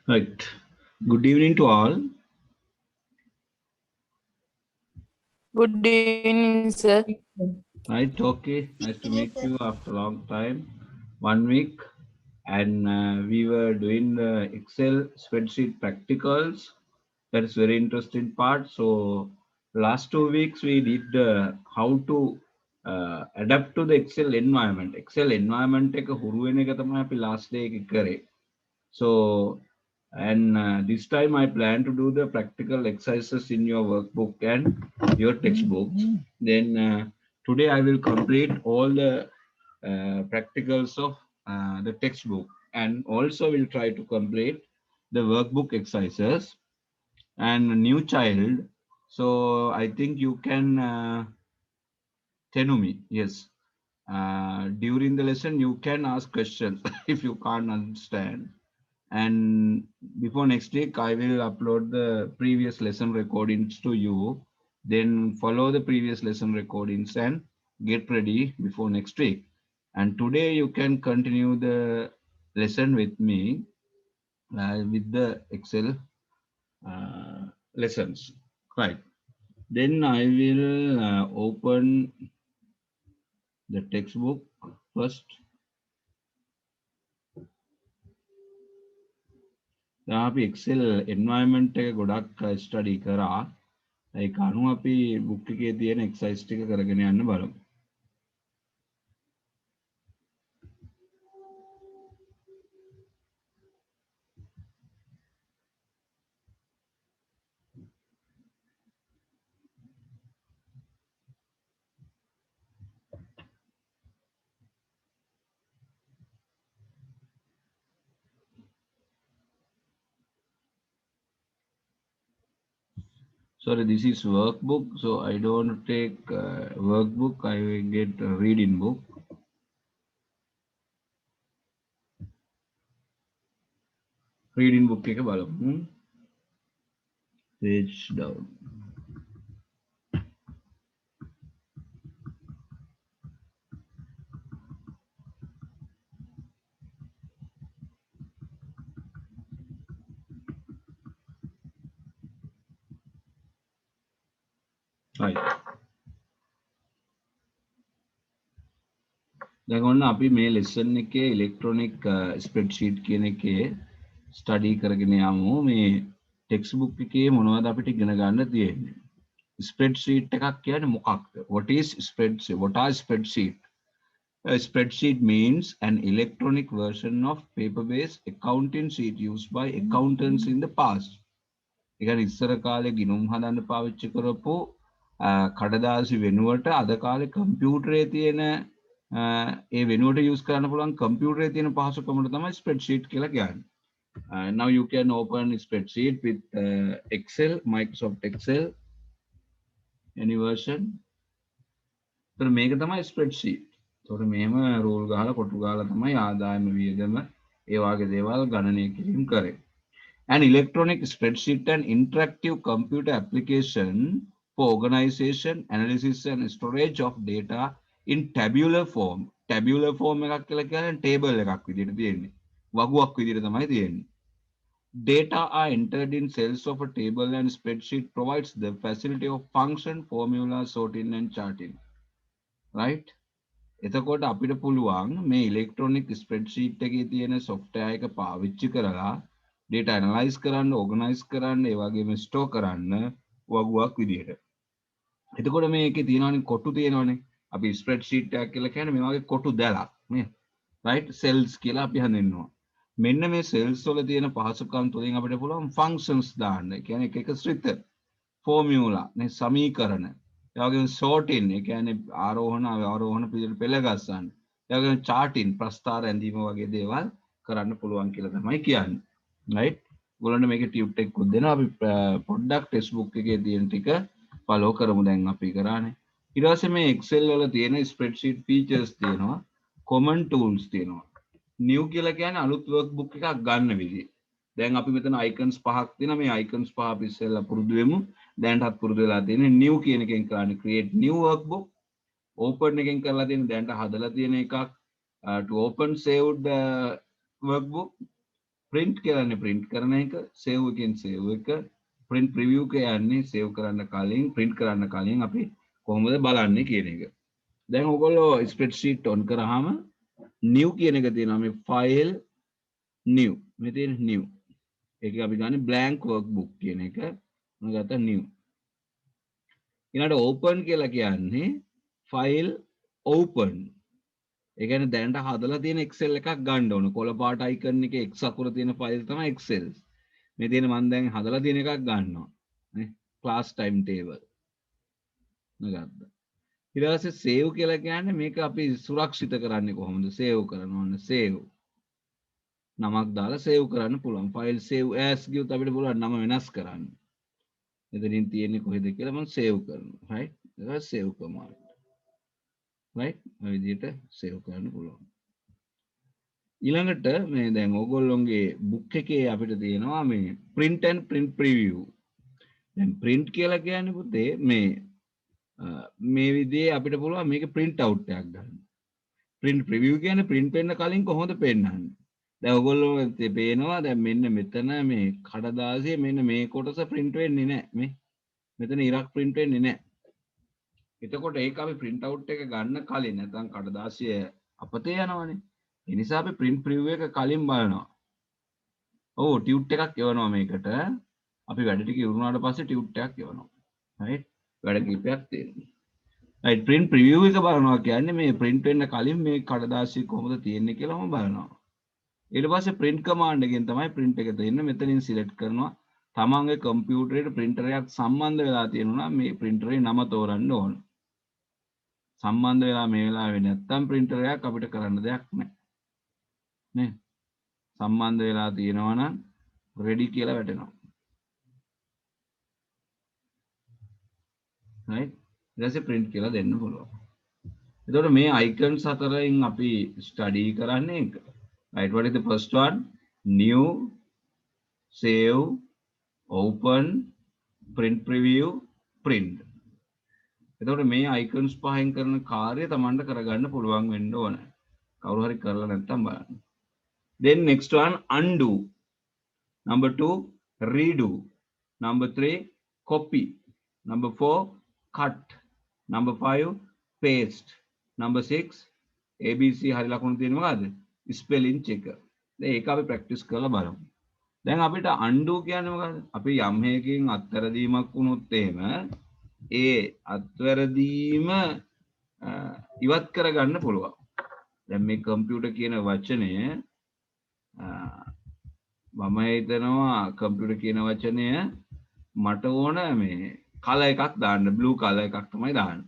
Right. Good evening to all. Good evening, sir. Right. Okay. Nice to meet you after a long time. 1 week. And we were doing the Excel spreadsheet practicals. That is very interesting part. So last 2 weeks we did how to adapt to the Excel environment. Excel environment එක හුරු වෙන එක තමයි අපි last day එකේ කරේ. So, and this time I plan to do the practical exercises in your workbook and your textbooks. Then today I will complete all the practicals of the textbook and also will try to complete the workbook exercises and a new child. So I think you can Tenumi, yes. During the lesson, you can ask questions if you can't understand. And before next week, I will upload the previous lesson recordings to you. Then follow the previous lesson recordings and get ready before next week. And today you can continue the lesson with me with the Excel lessons. Right. Then I will open the textbook first. දැන් අපි Excel environment එක ගොඩක් study කරා. ඒක අනුව අපි book එකේ තියෙන exercise ටික කරගෙන යන්න බලමු. Sorry, this is workbook, so I don't take workbook. I will get a reading book. Reading book එක බලමු. Page down. Right. දැන් ඔන්න අපි මේ lesson එකේ electronic spreadsheet කියන එකේ study කරගෙන යමු. මේ textbook එකේ මොනවද අපිට ඉගෙන ගන්න තියෙන්නේ? Spreadsheet එකක් කියන්නේ මොකක්ද? What is spreadsheet? What are spreadsheet? A spreadsheet means an electronic version of paper-based accounting sheet used by accountants in the past. ඒ කියන්නේ ඉස්සර කාලේ ගිණුම් හදන්න පාවිච්චි කරපු කඩදාසි වෙනුවට අද කාලේ කම්පියුටරේ තියෙන ඒ වෙනුවට use කරන්න පුළුවන් කම්පියුටරේ තියෙන පහසුකමට තමයි spreadsheet කියලා කියන්නේ. Now you can open spreadsheet with Excel, Microsoft Excel, any version. So මේක තමයි spreadsheet. ඒතකොට මෙහෙම රූල් ගහලා කොටු ගහලා තමයි ආදායම වියදම ඒ වගේ දේවල් ගණනය කිරීම කරේ. An electronic spreadsheet and interactive computer application for organization, analysis and storage of data in tabular form. Tabular form එකක් කියලා කියන්නේ table එකක් විදිහට තියෙන්නේ. වගුවක් විදිහට තමයි තියෙන්නේ. Data are entered in cells of a table and spreadsheet provides the facility of function, formula, sorting and charting. Right? එතකොට අපිට පුළුවන් මේ ඉලෙක්ට්‍රොනික ස්ප්‍රෙඩ්ෂීට් එකේ තියෙන software එක පාවිච්චි කරලා data analyze කරන්න, organize කරන්න, ඒ වගේම store කරන්න වගුවක් විදිහට. එතකොට මේකේ තියෙනවනේ කොටු තියෙනවනේ. අපි ස්ප්‍රෙඩ්ෂීට් එකක් කියලා කියන්නේ මේ වගේ කොටු දැලක් නේ. right? cells කියලා අපි හඳුන්වනවා. මෙන්න මේ cells වල තියෙන පහසුකම් තුලින් අපිට පුළුවන් functions දාන්න. ඒ කියන්නේ එක එක ශ්‍රිත, formula නේ, සමීකරණ. ඒ වගේම sorting, ඒ කියන්නේ ආරෝහණ අවරෝහණ පිළිවෙල පෙළ ගස්සන්න. ඒ වගේම charting, ප්‍රස්ථාර ඇඳීම වගේ දේවල් කරන්න පුළුවන් කියලා තමයි කියන්නේ. right? ඔයගොල්ලන්ට මේකේ ටියුට් එකකුත් දෙනවා. අපි පොඩ්ඩක් ටෙක්ස්ට් බුක් එකේ තියෙන ටික ෆලෝ කරමු. දැන් අපි කරානේ. ඊට පස්සේ මේ Excel වල තියෙන spreadsheet features තියෙනවා. common tools තියෙනවා. new කියලා කියන්නේ අලුත් workbook එකක් ගන්න විදිහ. දැන් අපි මෙතන icons පහක් තියෙනවා. මේ icons පහ අපි ඉස්සෙල්ලා පුරුදු වෙමු. දැන්ටත් පුරුදු වෙලා තියෙන්නේ new කියන එකෙන් කරන්නේ create new workbook. open එකෙන් කරලා තියෙන දැන්ට හදලා තියෙන එකක් to open saved workbook. print කරන්නේ print කරන එක, save එකෙන් save එක, print preview එක යන්නේ save කරන්න කලින් print කරන්න කලින් අපි කොහොමද බලන්නේ කියන එක. දැන් ඔයගොල්ලෝ spreadsheet on කරාම new කියන එක තියෙනවා මේ file new. මේ තියෙන new. ඒක අපි ගන්නේ blank workbook කියන එක. මම ගත්තා new. ඊළඟට open කියලා කියන්නේ file open. ඒ කියන්නේ දැනට හදලා තියෙන Excel එකක් ගන්න ඕන. කොළ පාට icon එකේ X අකුර තියෙන ෆයිල් තමයි Excel. මේ තියෙන මම දැන් හදලා තියෙන එකක් ගන්නවා. නේ? class time table. නගත්තා. ඊට පස්සේ save කියලා කියන්නේ මේක අපි සුරක්ෂිත කරන්නේ කොහොමද? save කරනවා ඕන save. නමක් දාලා save කරන්න පුළුවන්. file save as කියුත් අපිට පුළුවන් නම වෙනස් කරන්න. එතනින් තියෙන්නේ කොහෙද කියලා මම save කරනවා. right? ඒක save command. right? ඔය විදිහට save කරන්න පුළුවන්. ඊළඟට මේ දැන් ඕගොල්ලොන්ගේ book එකේ අපිට තියෙනවා මේ print and print preview. දැන් print කියලා කියන්නේ පුතේ මේ විදිහේ අපිට පුළුවන් මේක print out එකක් ගන්න. print preview කියන්නේ print වෙන්න කලින් කොහොමද පෙන්නන්නේ? දැන් ඔයගොල්ලෝ පේනවා දැන් මෙන්න මෙතන මේ කඩදාසියේ මෙන්න මේ කොටස print වෙන්නේ නැහැ මේ. මෙතන ඉරක් print වෙන්නේ නැහැ. එතකොට ඒක අපි print out එක ගන්න කලින් නැත්නම් කඩදාසිය අපතේ යනවනේ. ඒ නිසා අපි print preview එක කලින් බලනවා. ඔව් ටියුට් එකක් එවනවා මේකට. අපි වැඩ ටික ඉවරුනාට පස්සේ ටියුට් එකක් එවනවා. right? වැඩ කිහිපයක් තියෙනවා. right print preview එක බලනවා කියන්නේ මේ print වෙන්න කලින් මේ කඩදාසිය කොහොමද තියෙන්නේ කියලාම බලනවා. ඊට පස්සේ print command එකෙන් තමයි print එක දෙන්නේ. මෙතනින් select කරනවා. තමන්ගේ කම්පියුටරේට printer එකක් සම්බන්ධ වෙලා තියෙනවා නම් මේ printer එකේ නම තෝරන්න ඕන. සම්බන්ධ වෙලා මේ වෙලාවේ නැත්තම් printer එකක් අපිට කරන්න දෙයක් නැහැ. නේ? සම්බන්ධ වෙලා තියෙනවා නම් ready කියලා වැටෙනවා. right? ඊට පස්සේ print කියලා දෙන්න පුළුවන්. එතකොට මේ icons හතරෙන් අපි study කරන්නේ ඒක. right, what is the first one? New, save, open, print preview, print. එතකොට මේ icons පහෙන් කරන කාර්යය Tamanට කරගන්න පුළුවන් වෙන්න ඕන. කවුරු හරි කරලා නැත්නම් බලන්න. Then next one undo. Number 2 redo. Number 3 copy. Number 4 cut. Number 5 paste. Number 6 ABC හරි ලකුණු තියෙන මොකද්ද? spelling checker. දැන් ඒක අපි practice කරලා බලමු. දැන් අපිට undo කියන්නේ මොකද්ද? අපි යම් හේකින් අත්වැරදීමක් වුණොත් එහෙම ඒ අත්වැරදීම ඉවත් කරගන්න පුළුවන්. දැන් මේ කම්පියුටර් කියන වචනය මම හිතනවා කම්පියුටර් කියන වචනය මට ඕන මේ කලර් එකක් දාන්න බ්ලූ කලර් එකක් තමයි දාන්න.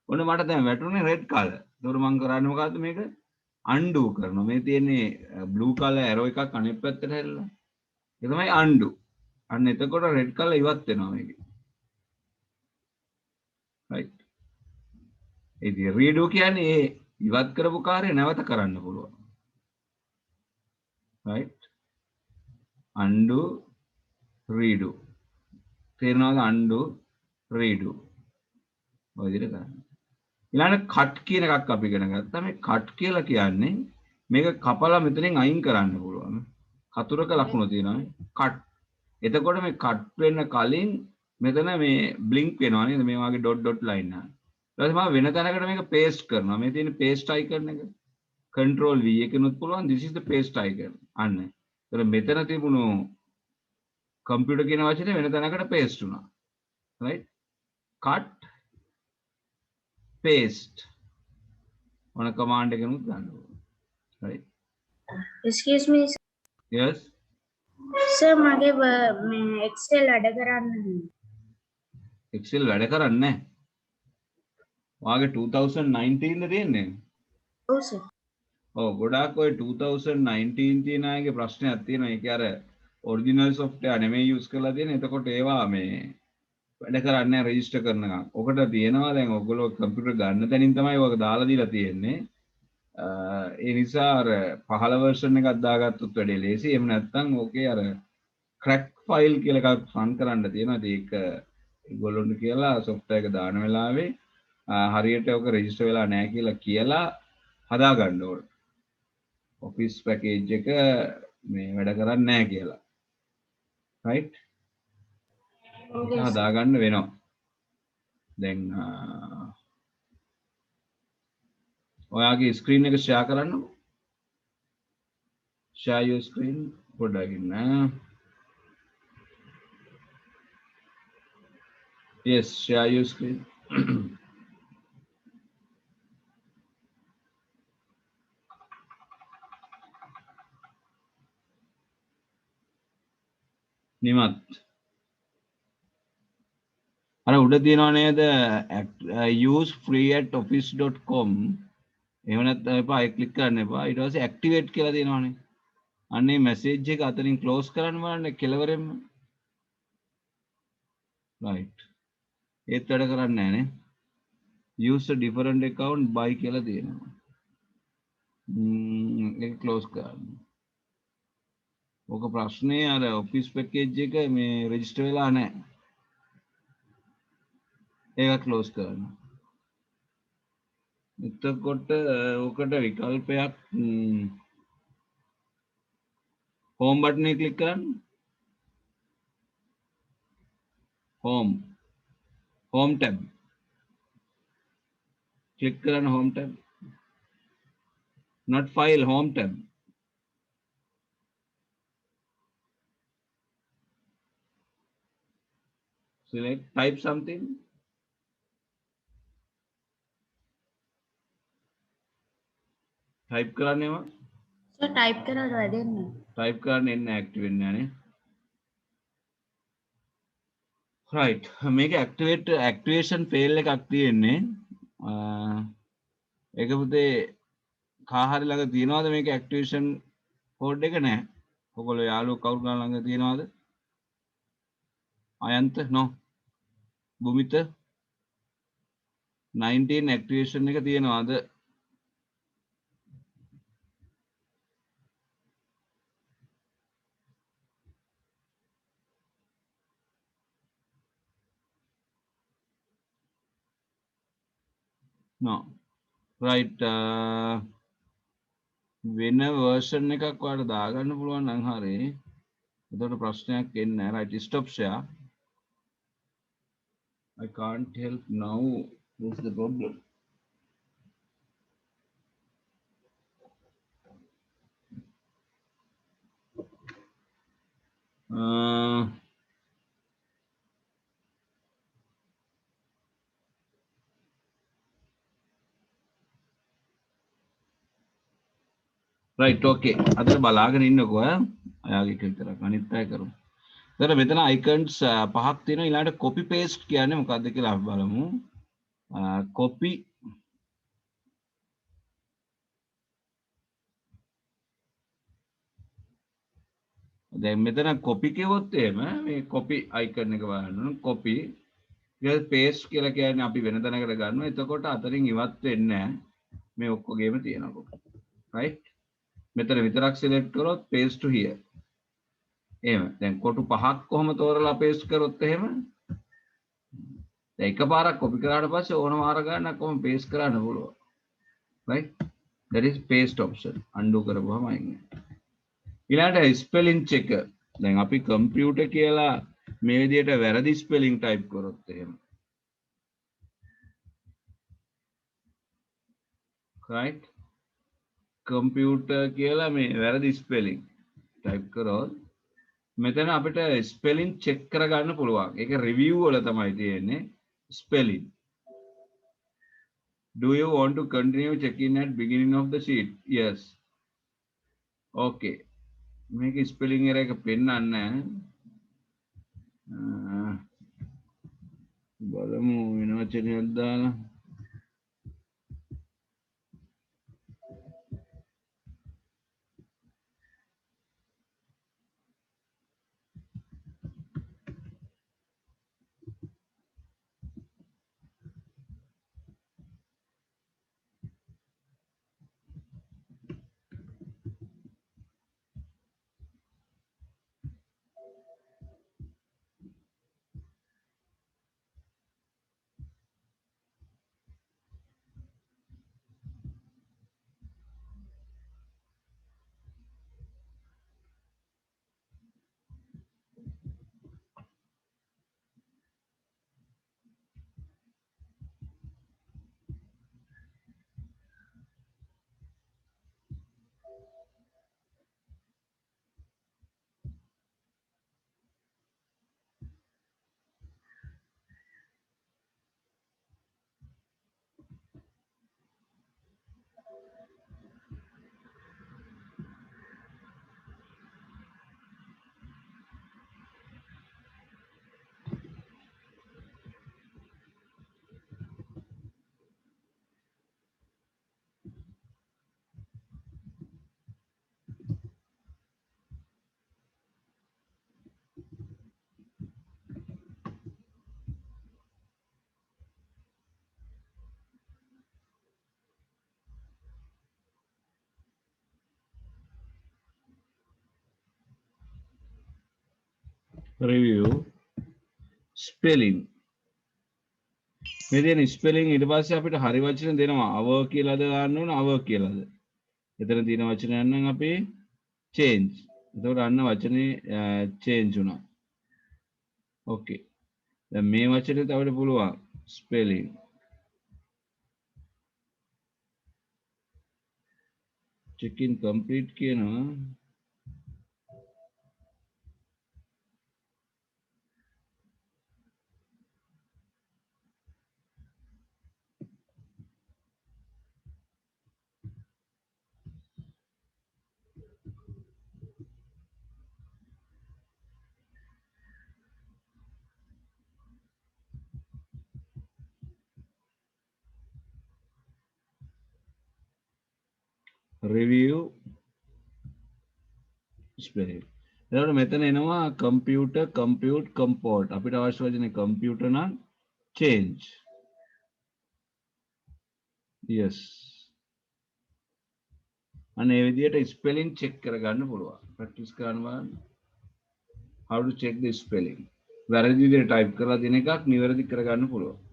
ඔන්න මට දැන් වැටුනේ රෙඩ් කලර්. ඒතකොට මම කරන්නේ මොකද්ද මේක? undo කරනවා. මේ තියෙන්නේ බ්ලූ කලර් ඇරෝ එකක් අනිත් පැත්තට හැරිලා. ඒ තමයි undo. අන්න එතකොට රෙඩ් කලර් ඉවත් වෙනවා මේකේ. right. ඉතින් redo කියන්නේ ඉවත් කරපු කාර්යය නැවත කරන්න පුළුවන්. right. undo redo. තේරෙනවද undo redo? ඔය විදිහට කරන්න. ඊළඟ cut කියන එකක් අපි ඉගෙන ගත්තා. මේ cut කියලා කියන්නේ මේක කපලා මෙතනින් අයින් කරන්න පුළුවන්. කතුරක ලකුණ තියෙනවා cut. එතකොට මේ cut වෙන්න කලින් මෙතන මේ blink වෙනවා නේද? මේ වගේ dot dot line එක. ඊට පස්සේ මම වෙන තැනකට මේක paste කරනවා. මේ තියෙන paste icon එක. control V එකනොත් පුළුවන්. this is the paste icon. අන්න. ඒතර මෙතන තිබුණු computer කියන වචනේ වෙන තැනකට paste වුණා. right? cut paste on a command එකනොත් ගන්න ඕනේ. right? Excuse me, yes. sir. මගේ මේ Excel වැඩ කරන්නේ. Excel වැඩ කරන්නේ නැහැ. වාගේ 2019 ද තියෙන්නේ? ඔව් sir. ඔව් ගොඩාක් ඔය 2019 තියෙන අයගේ ප්‍රශ්නයක් තියෙනවා. ඒක අර ඔරිජිනල් software නෙමෙයි use කරලා තියෙන්නේ. එතකොට ඒවා මේ වැඩ කරන්නේ නැහැ රෙජිස්ටර් කරනකම්. ඔකට තියෙනවා දැන් ඔයගොල්ලෝ කම්පියුටර් ගන්න තැනින් තමයි ඔයක දාලා දීලා තියෙන්නේ. ඒ නිසා අර 15 version එකක් දාගත්තොත් වැඩේ ලේසි. එහෙම නැත්නම් ඕකේ අර crack file කියලා එකක් run කරන්න තියෙනවා. ඒක ඒගොල්ලොන්ට කියලා software එක දාන වෙලාවේ හරියට ඔක රෙජිස්ටර් වෙලා නැහැ කියලා හදා ගන්න ඕන. office package එක මේ වැඩ කරන්නේ නැහැ කියලා. right? Okay, sir. හදාගන්න වෙනවා. දැන් ඔයාගේ ස්ක්‍රීන් එක ෂෙයා කරන්නකෝ. share your screen පොඩ්ඩක් ඉන්න. yes, share your screen. නිමත්. අර උඩ තියෙනව නේද use free at office.com. එහෙම නැත්නම් එපා ඒ ක්ලික් කරන්න එපා. ඊට පස්සේ activate කියලා තියෙනවනේ. අන්නේ message එක අතරින් close කරන්න බලන්න කෙලවරෙන්ම. right. ඒත් වැඩ කරන්නේ නැහැ නේ. use a different account by කියලා තියෙනවා. ඒක close කරන්න. ඕක ප්‍රශ්නේ අර office package එක මේ register වෙලා නැහැ. ඒක close කරන්න. එතකොට ඕකට විකල්පයක් home button එක click කරන්න. home tab. click කරන්න home tab. not file, home tab. select, type something. type කරන්නේම Sir, type කරලා වැඩෙන්නේ. type කරන්න එන්න active වෙන්නේ නැහැ නේ. right. මේක activation fail එකක් තියෙන්නේ. ඒක පුතේ කාහරි ළඟ තියනවාද මේක activation code එක නැහැ. ඔයගොල්ලෝ යාළුවෝ කවුරු ගාන ළඟ තියනවාද? අයන්ත no. බුමිත 19 activation එක තියනවාද? no. right. වෙන version එකක් ඔයාලට දාගන්න පුළුවන් නම් හරි. එතකොට ප්‍රශ්නයක් එන්නේ නැහැ. right. stop share. I can't help now. What's the problem? right. okay. අද බලාගෙන ඉන්නකෝ අයාගේ එක විතරක් අනිත් අය කරමු. එතන මෙතන icons පහක් තියෙනවා. ඊළඟට copy paste කියන්නේ මොකක්ද කියලා අපි බලමු. copy දැන් මෙතන copy කිව්වොත් එහෙම මේ copy icon එක බලන්න copy ඊට paste කියලා කියන්නේ අපි වෙන තැනකට ගන්නවා. එතකොට අතරින් ඉවත් වෙන්නේ නැහැ. මේ ඔක්කොගේම තියෙනවා. right. මෙතන විතරක් select කරොත් paste to here. එහෙම. දැන් කොටු පහක් කොහොම තෝරලා paste කරොත් එහෙම දැන් එකපාරක් copy කරාට පස්සේ ඕනම ආර ගන්න කොහොම paste කරන්න පුළුවන්. right. that is paste option. undo කරපුවම අයින් වෙනවා. ඊළඟට spelling check. දැන් අපි computer කියලා මේ විදිහට වැරදි spelling type කරොත් එහෙම. right. computer කියලා මේ වැරදි spelling type කරොත් මෙතන අපිට spelling check කරගන්න පුළුවන්. ඒක review වල තමයි තියෙන්නේ spelling. Do you want to continue checking at beginning of the sheet? Yes. okay. මේක spelling error එක පෙන්නන්නේ නැහැ. බලමු වෙන වචනයක් දාලා. review spelling මේ තියෙන ස්පෙලිං ඊට පස්සේ අපිට හරි වචන දෙනවා අව කියලාද ගන්න ඕන අව කියලාද එතන තියෙන වචනයක් නම් අපි change එතකොට අන්න වචනේ change වුණා ඕකේ දැන් මේ වචනේත් අපිට පුළුවන් spelling check in complete කියනවා review spelling එතකොට මෙතන එනවා computer compute comport අපිට අවශ්‍ය වචනේ computer නම් change yes අනේ මේ විදිහට spelling check කරගන්න පුළුවන් practice කරන්න බලන්න how to check the spelling වැරදි විදිහට type කරලා දෙන එකක් නිවැරදි කරගන්න පුළුවන්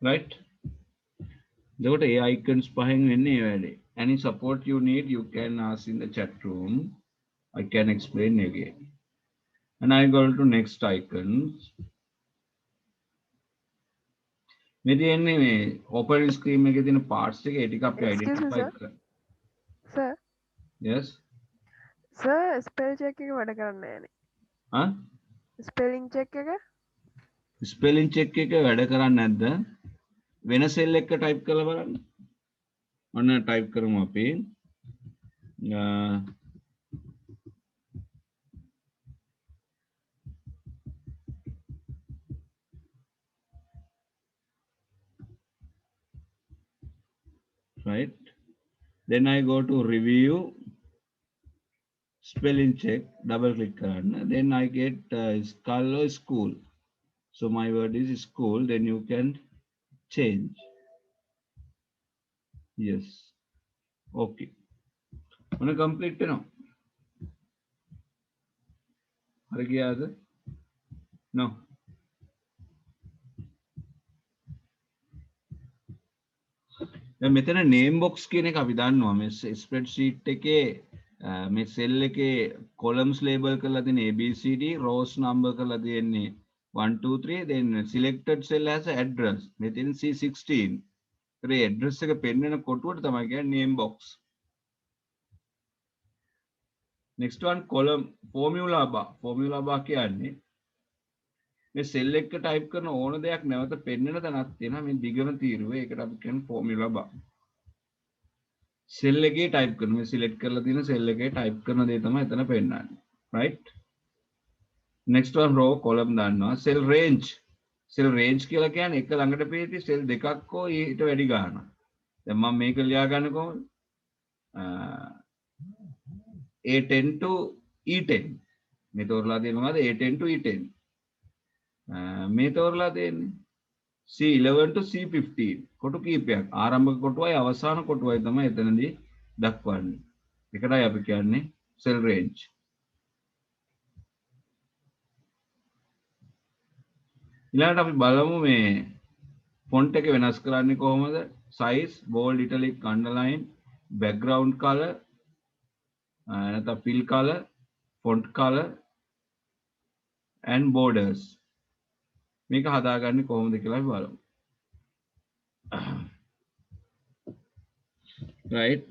right එතකොට ඒ icons පහෙන් වෙන්නේ ඒ වැඩේ any support you need you can ask in the chat room I can explain again and I go to next icons මේ තියෙන්නේ මේ open screen එකේ තියෙන parts ටික ඒ ටික අපි identify කරගන්න sir yes sir spell check එක වැඩ කරන්නේ නැහැ huh spelling check එක spelling check එක වැඩ කරන්නේ නැද්ද වෙන සෙල් එක ටයිප් කරලා බලන්න. ඔන්න ටයිප් කරමු අපි. right. Then I go to review spelling check double click කරන්න. Then I get skull or school. So my word is school. Then you can change. Yes. Okay. Wanna complete now? හරි ගියාද? No. දැන් මෙතන name box කියන එක අපි දන්නවා මේ spreadsheet එකේ මේ cell එකේ columns label කරලා තියෙන ABCD rows number කරලා තියෙන්නේ 1 2 3 then selected cell has an address මෙතන C16 ඒ address එක පෙන්වන කොටුවට තමයි කියන්නේ name box next one column formula bar කියන්නේ මේ cell එක type කරන ඕන දෙයක් නැවත පෙන්වන තැනක් තියෙනවා මේ දිගම තීරුවේ ඒකට අපි කියන්නේ formula bar cell එකේ type කරන මේ select කරලා තියෙන cell එකේ type කරන දේ තමයි එතන පෙන්නන්නේ right next one row column දාන්නවා cell range කියලා කියන්නේ එක ළඟට පේති cell දෙකක් හෝ ඊට වැඩි ගානක් දැන් මම මේක ලියා ගන්න කොහොමද A10 to E10 මේ තෝරලා තියෙන්නේ මොකද්ද A10 to E10 මේ තෝරලා තියෙන්නේ C11 to C15 කොටු කීපයක් ආරම්භක කොටුවයි අවසාන කොටුවයි තමයි එතනදී දක්වන්නේ ඒකටයි අපි කියන්නේ cell range ඊළඟට අපි බලමු මේ font එක වෙනස් කරන්නේ කොහොමද size bold italic underline background color නැත්නම් fill color font color and borders මේක හදාගන්නේ කොහොමද කියලා අපි බලමු right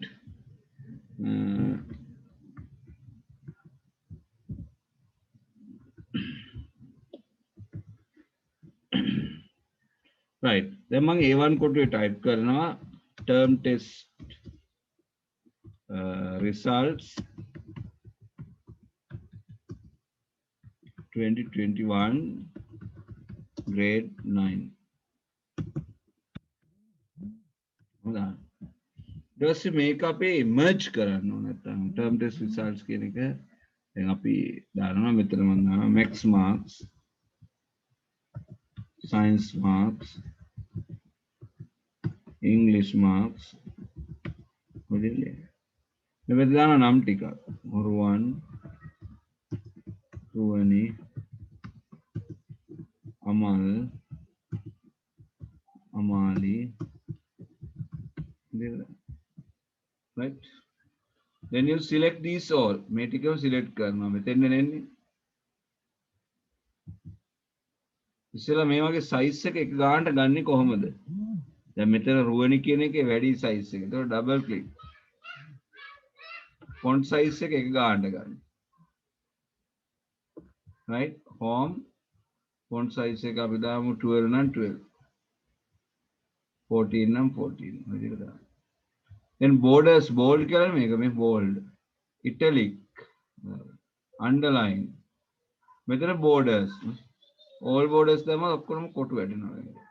right. දැන් මම A1 කොටුවේ type කරනවා term test results 2021 grade 9. හොඳයි. ඊට පස්සේ මේක අපේ merge කරන්න ඕන නැත්නම් term test results කියන එක දැන් අපි දානවා මෙතන මම දානවා max marks science marks English marks මොකද මෙතන දානවා නම් ටික රුවන් රුවනි Amal Amali right then you select these all මේ ටිකම select කරනවා මෙතෙන් එන්නේ ඉස්සෙල්ලා මේ වගේ size එක ගානට ගන්නෙ කොහොමද දැන් මෙතන රුවනි කියන එකේ වැඩි size එක. ඒතකොට double click font size එක ගානට ගන්න. right home font size එක අපි දාමු 12 නම් 12 14 නම් 14 විදිහට දාන්න. then borders bold කියලා මේක මේ bold italic underline මෙතන borders all borders තමයි ඔක්කොම කොටු වැටෙනවා.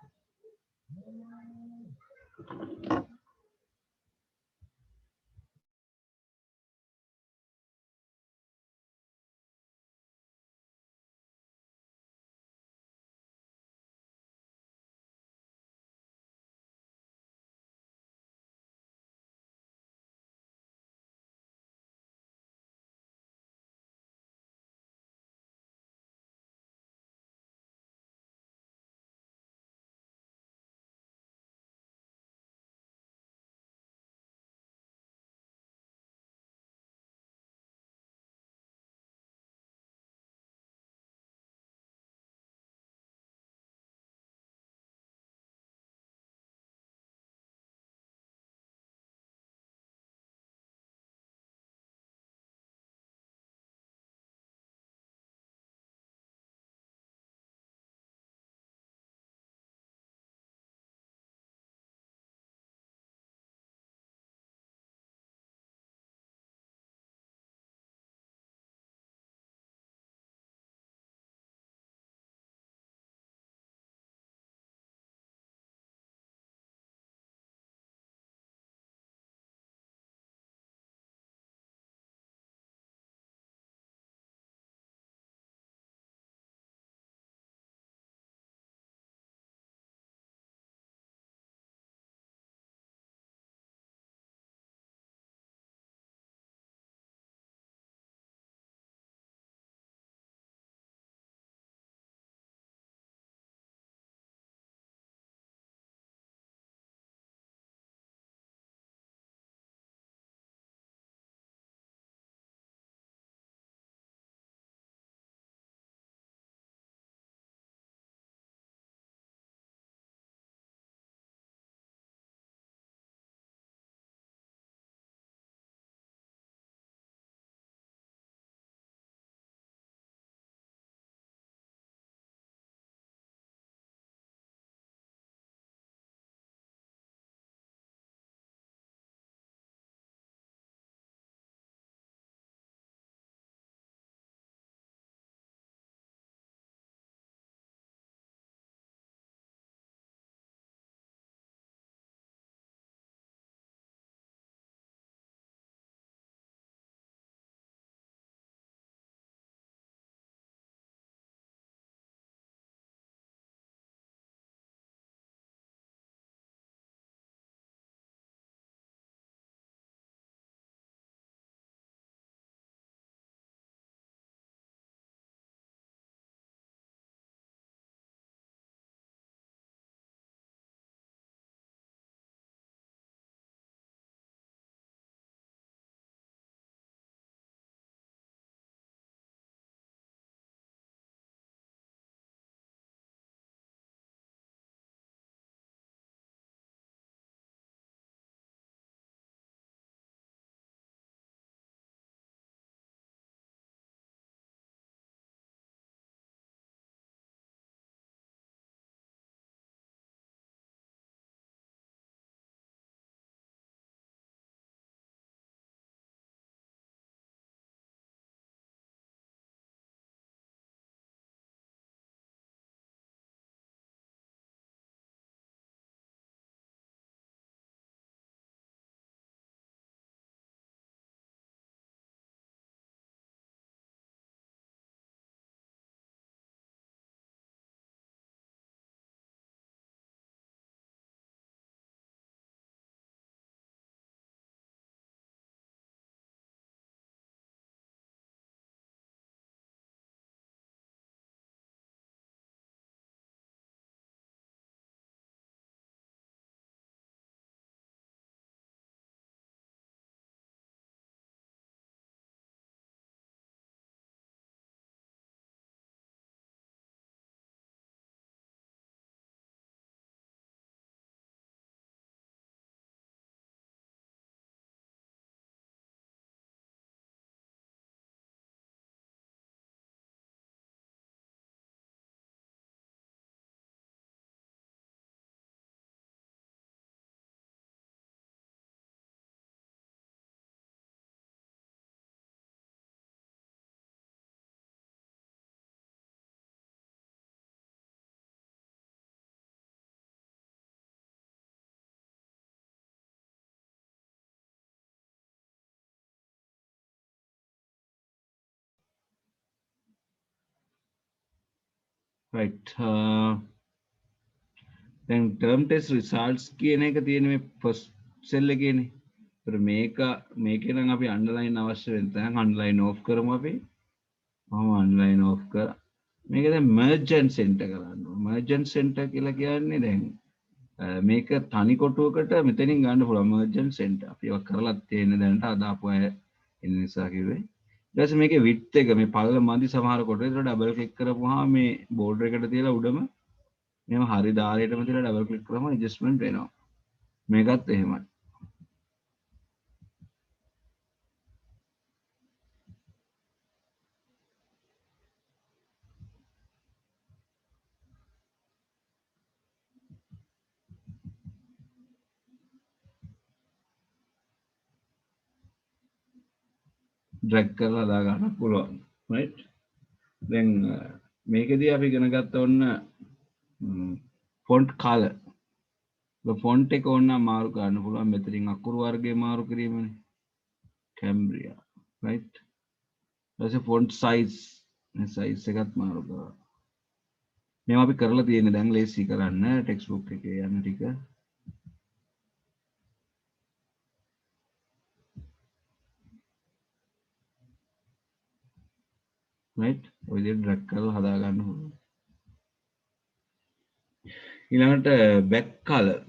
right. දැන් term test results කියන එක තියෙන මේ first cell එකේනේ. ඒතර මේකේ නම් අපි underline අවශ්‍ය වෙන තැන underline off කරමු අපි. underline off කරා. මේක දැන් merge and center කරන්න ඕන. merge and center කියලා කියන්නේ දැන් මේක තනි කොටුවකට මෙතනින් ගන්න පුළුවන් merge and center. අපි ඒක කරලා තියෙන දැනට අදාපු අය එන්න නිසා කිව්වේ. ඊට පස්සේ මේකේ width එක මේ පළල මදි සමහර කොට ඒක ඩබල් ක්ලික් කරපුවාම මේ border එකට තියලා උඩම මෙහෙම හරි ධාරයටම තියලා ඩබල් ක්ලික් කරාම adjustment වෙනවා. මේකත් එහෙමයි. drag කරලා හදා ගන්න පුළුවන්. right? දැන් මේකෙදී අපි ඉගෙන ගත්ත ඔන්න font color. ෆොන්ට් එක ඕනනම් මාරු කරන්න පුළුවන් මෙතනින් අකුරු වර්ගය මාරු කිරීමනේ. Cambria, right? ඊට පස්සේ font size මේ size එකත් මාරු කරා. මේවා අපි කරලා තියෙන්නේ දැන් ලේසි කරන්න ටෙක්ස්ට් බුක් එකේ යන ටික. right? ඔය විදිහට drag කරලා හදා ගන්න ඕනේ. ඊළඟට back color.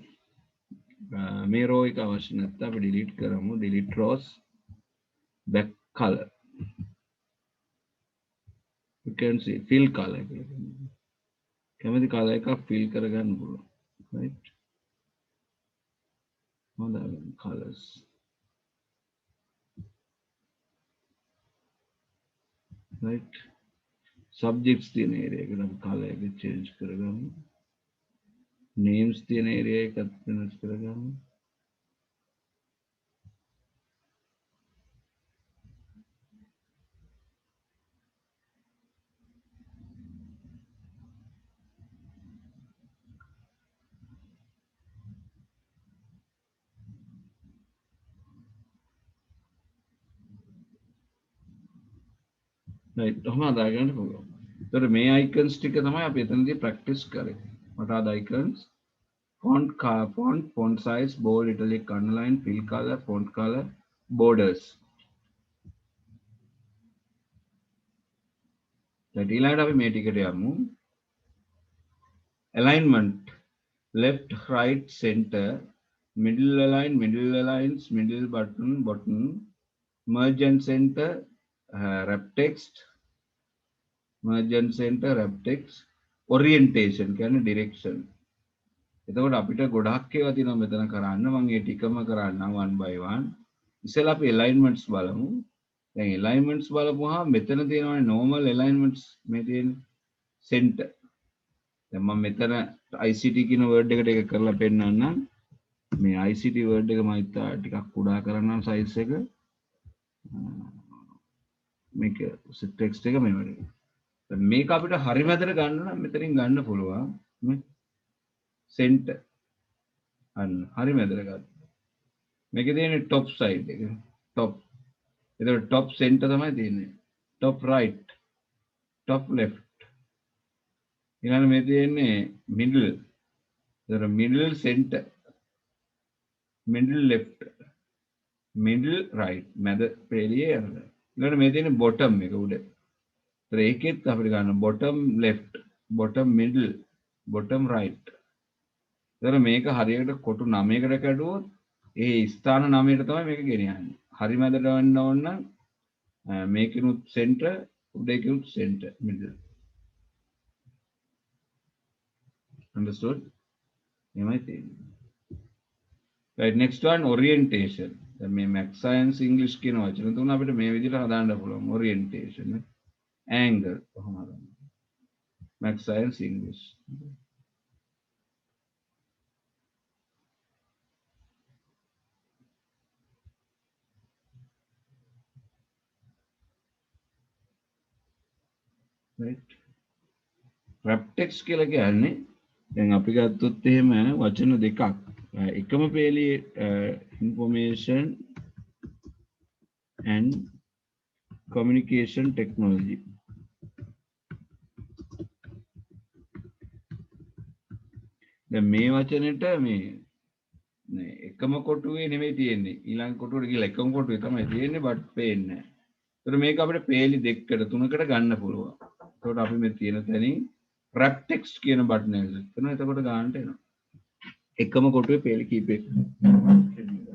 මේ row එක අවශ්‍ය නැත්නම් අපි delete කරමු. delete rows back color. You can see fill color කියලා කියනවා. කැමති color එකක් fill කරගන්න පුළුවන්. right? හොඳයි colors. right? subjects තියෙන area එකට අපි color එක change කරගමු. names තියෙන area එකත් වෙනස් කරගමු. right ඔහම හදාගන්න පුළුවන්. ඒතර මේ icons ටික තමයි අපි එතනදී practice කරේ. මොකක්ද icons? font size, bold, italic, underline, fill color, borders. ඊළඟට අපි මේ ටිකට යමු. alignment, left, right, center, middle align, middle aligns, middle button, merge and center, wrap text, merge and center, wrap text, orientation කියන්නේ direction. එතකොට අපිට ගොඩක් ඒවා තියෙනවා මෙතන කරන්න. මම ඒ ටිකම කරන්නම් one by one. ඉතින් අපි alignments බලමු. දැන් alignments බලපුවාම මෙතන තියෙනවානේ normal alignments මේ තියෙන center. දැන් මම මෙතන ICT කියන word එකට ඒක කරලා පෙන්නන්නම්. මේ ICT word එක මම ටිකක් කුඩා කරන්නම් size එක. මේක text එක මේ වගේ. දැන් මේක අපිට හරි මැදට ගන්න නම් මෙතනින් ගන්න පුළුවන්. නේ? center අන්න හරි මැදට ගන්න. මේකේ තියෙන්නේ top side එක. top. ඒතකොට top center තමයි තියෙන්නේ. top right, top left. ඊළඟ මේ තියෙන්නේ middle. ඒතකොට middle center, middle left, middle right. මැද පෙළියේ යනවා. ඊළඟ මේ තියෙන්නේ bottom එක උඩ. ඒතකොට ඒකෙත් අපිට ගන්න bottom left, bottom middle, bottom right. ඒතර මේක හරියට කොටු 9කට කැඩුවොත් ඒ ස්ථාන 9ට තමයි මේක ගෙනියන්නේ. හරි මැදට වන්න ඕන නම් මේකිනුත් center, උඩේකිනුත් center, middle. Understood? එමය තියෙන්නේ. Right, next one orientation. දැන් මේ math science english කියන වචන තුන අපිට මේ විදිහට හදාන්න පුළුවන්. orientation, angle කොහොමද? math science english. right? wrap text කියලා කියන්නේ දැන් අපි ගත්තොත් එහෙම වචන දෙකක් එකම පේලියේ information and communication technology දැන් මේ වචනෙට මේ නේ එකම කොටුවේ නෙමෙයි තියෙන්නේ. ඊළඟ කොටුවට ගිහලා එකම කොටුවේ තමයි තියෙන්නේ බට් පේන්නේ නැහැ. ඒතර මේක අපිට පේලි දෙකකට තුනකට ගන්න පුළුවන්. ඒතකොට අපි මේ තියෙන තැනින් wrap text කියන බටන් එක ක්ලික් කරනවා. එතකොට ගන්නට එනවා. එකම කොටුවේ පේලි කීපයක්.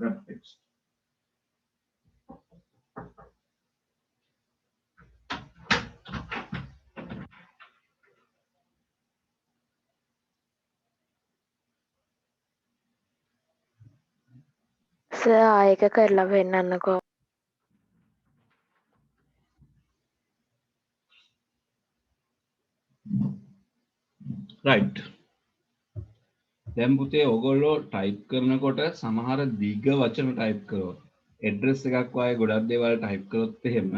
wrap text. සර් ආයෙක කරලා පෙන්නන්නකෝ. right. දැන් පුතේ ඔයගොල්ලෝ ටයිප් කරනකොට සමහර දිග වචන ටයිප් කරොත් ඇඩ්‍රස් එකක් වගේ ගොඩක් දේවල් ටයිප් කරොත් එහෙම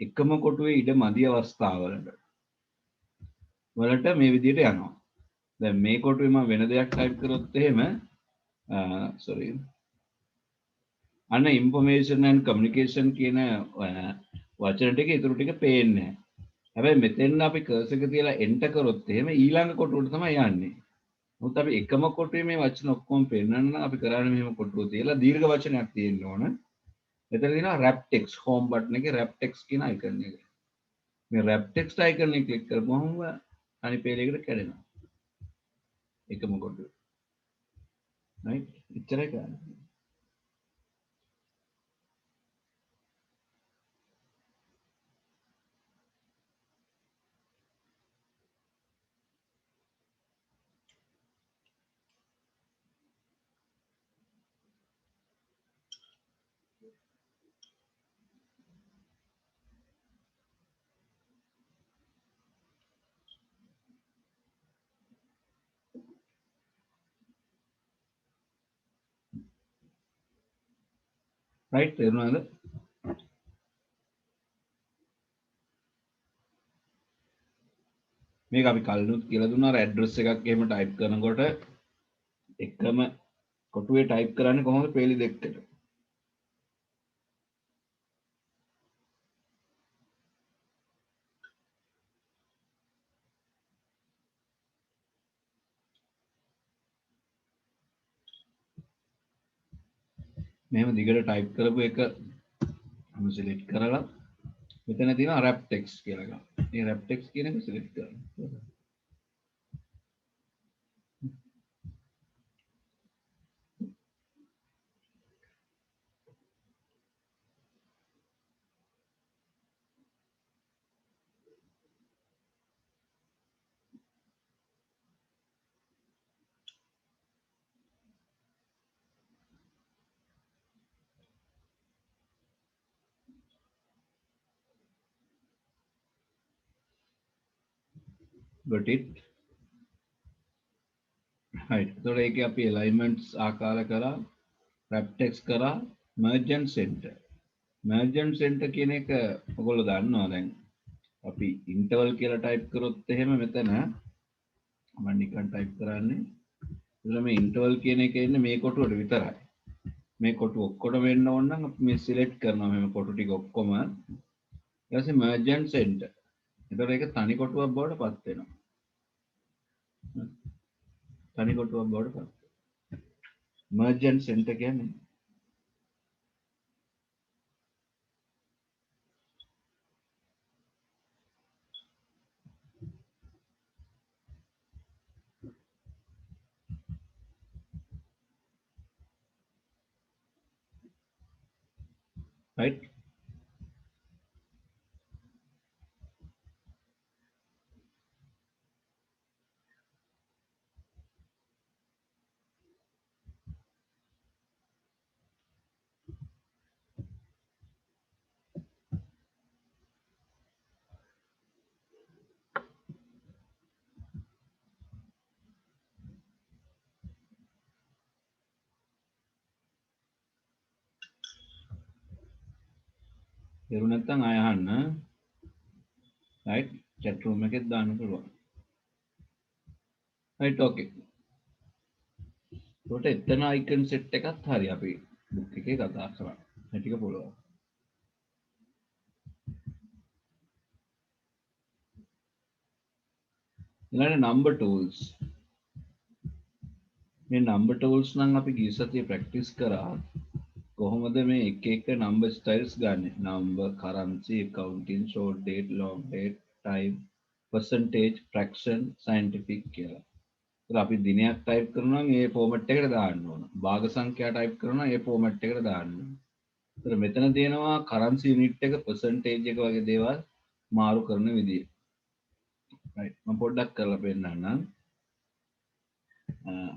එකම කොටුවේ ඉඩ මදි අවස්ථාවලට මේ විදිහට යනවා. දැන් මේ කොටුවේ මම වෙන දෙයක් ටයිප් කරොත් එහෙම sorry අන්න information and communication කියන වචන ටික ඊටු ටික පේන්නේ නැහැ. හැබැයි මෙතෙන් අපි කර්සර් එක තියලා enter කරොත් එහෙම ඊළඟ කොටුවට තමයි යන්නේ. නමුත් අපි එකම කොටුවේ මේ වචන ඔක්කොම පෙන්නන්න නම් අපි කරන්නේ මෙහෙම කොටුව තියලා දීර්ඝ වචනයක් තියෙන්න ඕන. එතන තියෙනවා wrap text home button එකේ wrap text කියන icon එක. මේ wrap text icon එක ක්ලික් කරපුවම අනිත් page එකට කැඩෙනවා. එකම කොටුවේ. right? එච්චරයි කරන්නේ. right තේරුණාද? මේක අපි කලිනුත් කියලා දුන්නා ඇඩ්‍රස් එකක් එහෙම ටයිප් කරනකොට එකම කොටුවේ ටයිප් කරන්නේ කොහොමද පේලි දෙකකට. මෙහෙම දිගට ටයිප් කරපු එක මම සිලෙක්ට් කරලා මෙතන තියෙනවා wrap text කියලා එකක්. මේ wrap text කියන එක සිලෙක්ට් කරනවා. got it right. එතකොට ඒකේ අපි alignments ආකාර කරා wrap text කරා merge and center. merge and center කියන එක ඔයගොල්ලෝ දන්නවා දැන් අපි interval කියලා ටයිප් කරොත් එහෙම මෙතන මම නිකන් ටයිප් කරන්නේ එතන මේ interval කියන එකේ ඉන්නේ මේ කොටුවට විතරයි. මේ කොටු ඔක්කොම වෙන්න ඕන නම් අපි මේ select කරනවා මෙහෙම කොටු ටික ඔක්කොම ඊට පස්සේ merge and center. එතකොට ඒක තනි කොටුවක් බවට පත් වෙනවා. තනි කොටුවක් බවට පත්. merge and center කියන්නේ right. තේරුම් නැත්නම් ආය අහන්න. right chat room එකෙත් දාන්න පුළුවන්. right okay. ඒකට එතන icon set එකත් හරි අපි book එකේ කතා කරා. ඒ ටික පුළුවන්. ඊළඟ number tools. මේ නම්බර් ටූල්ස් නම් අපි ගිය සතියේ ප්‍රැක්ටිස් කරා කොහොමද මේ එක එක නම්බර් ස්ටයිල්ස් ගන්න number කරන්සි accounting short date long date time percentage fraction scientific කියලා. ඒත් අපි දිනයක් ටයිප් කරනවා නම් ඒ ෆෝමැට් එකට දාන්න ඕන. භාග සංඛ්‍යා ටයිප් කරනවා නම් ඒ ෆෝමැට් එකට දාන්න ඕන. ඒතර මෙතන තියෙනවා කරන්සි යුනිට් එක percentage එක වගේ දේවල් මාරු කරන විදිය. right මම පොඩ්ඩක් කරලා පෙන්නන්නම්.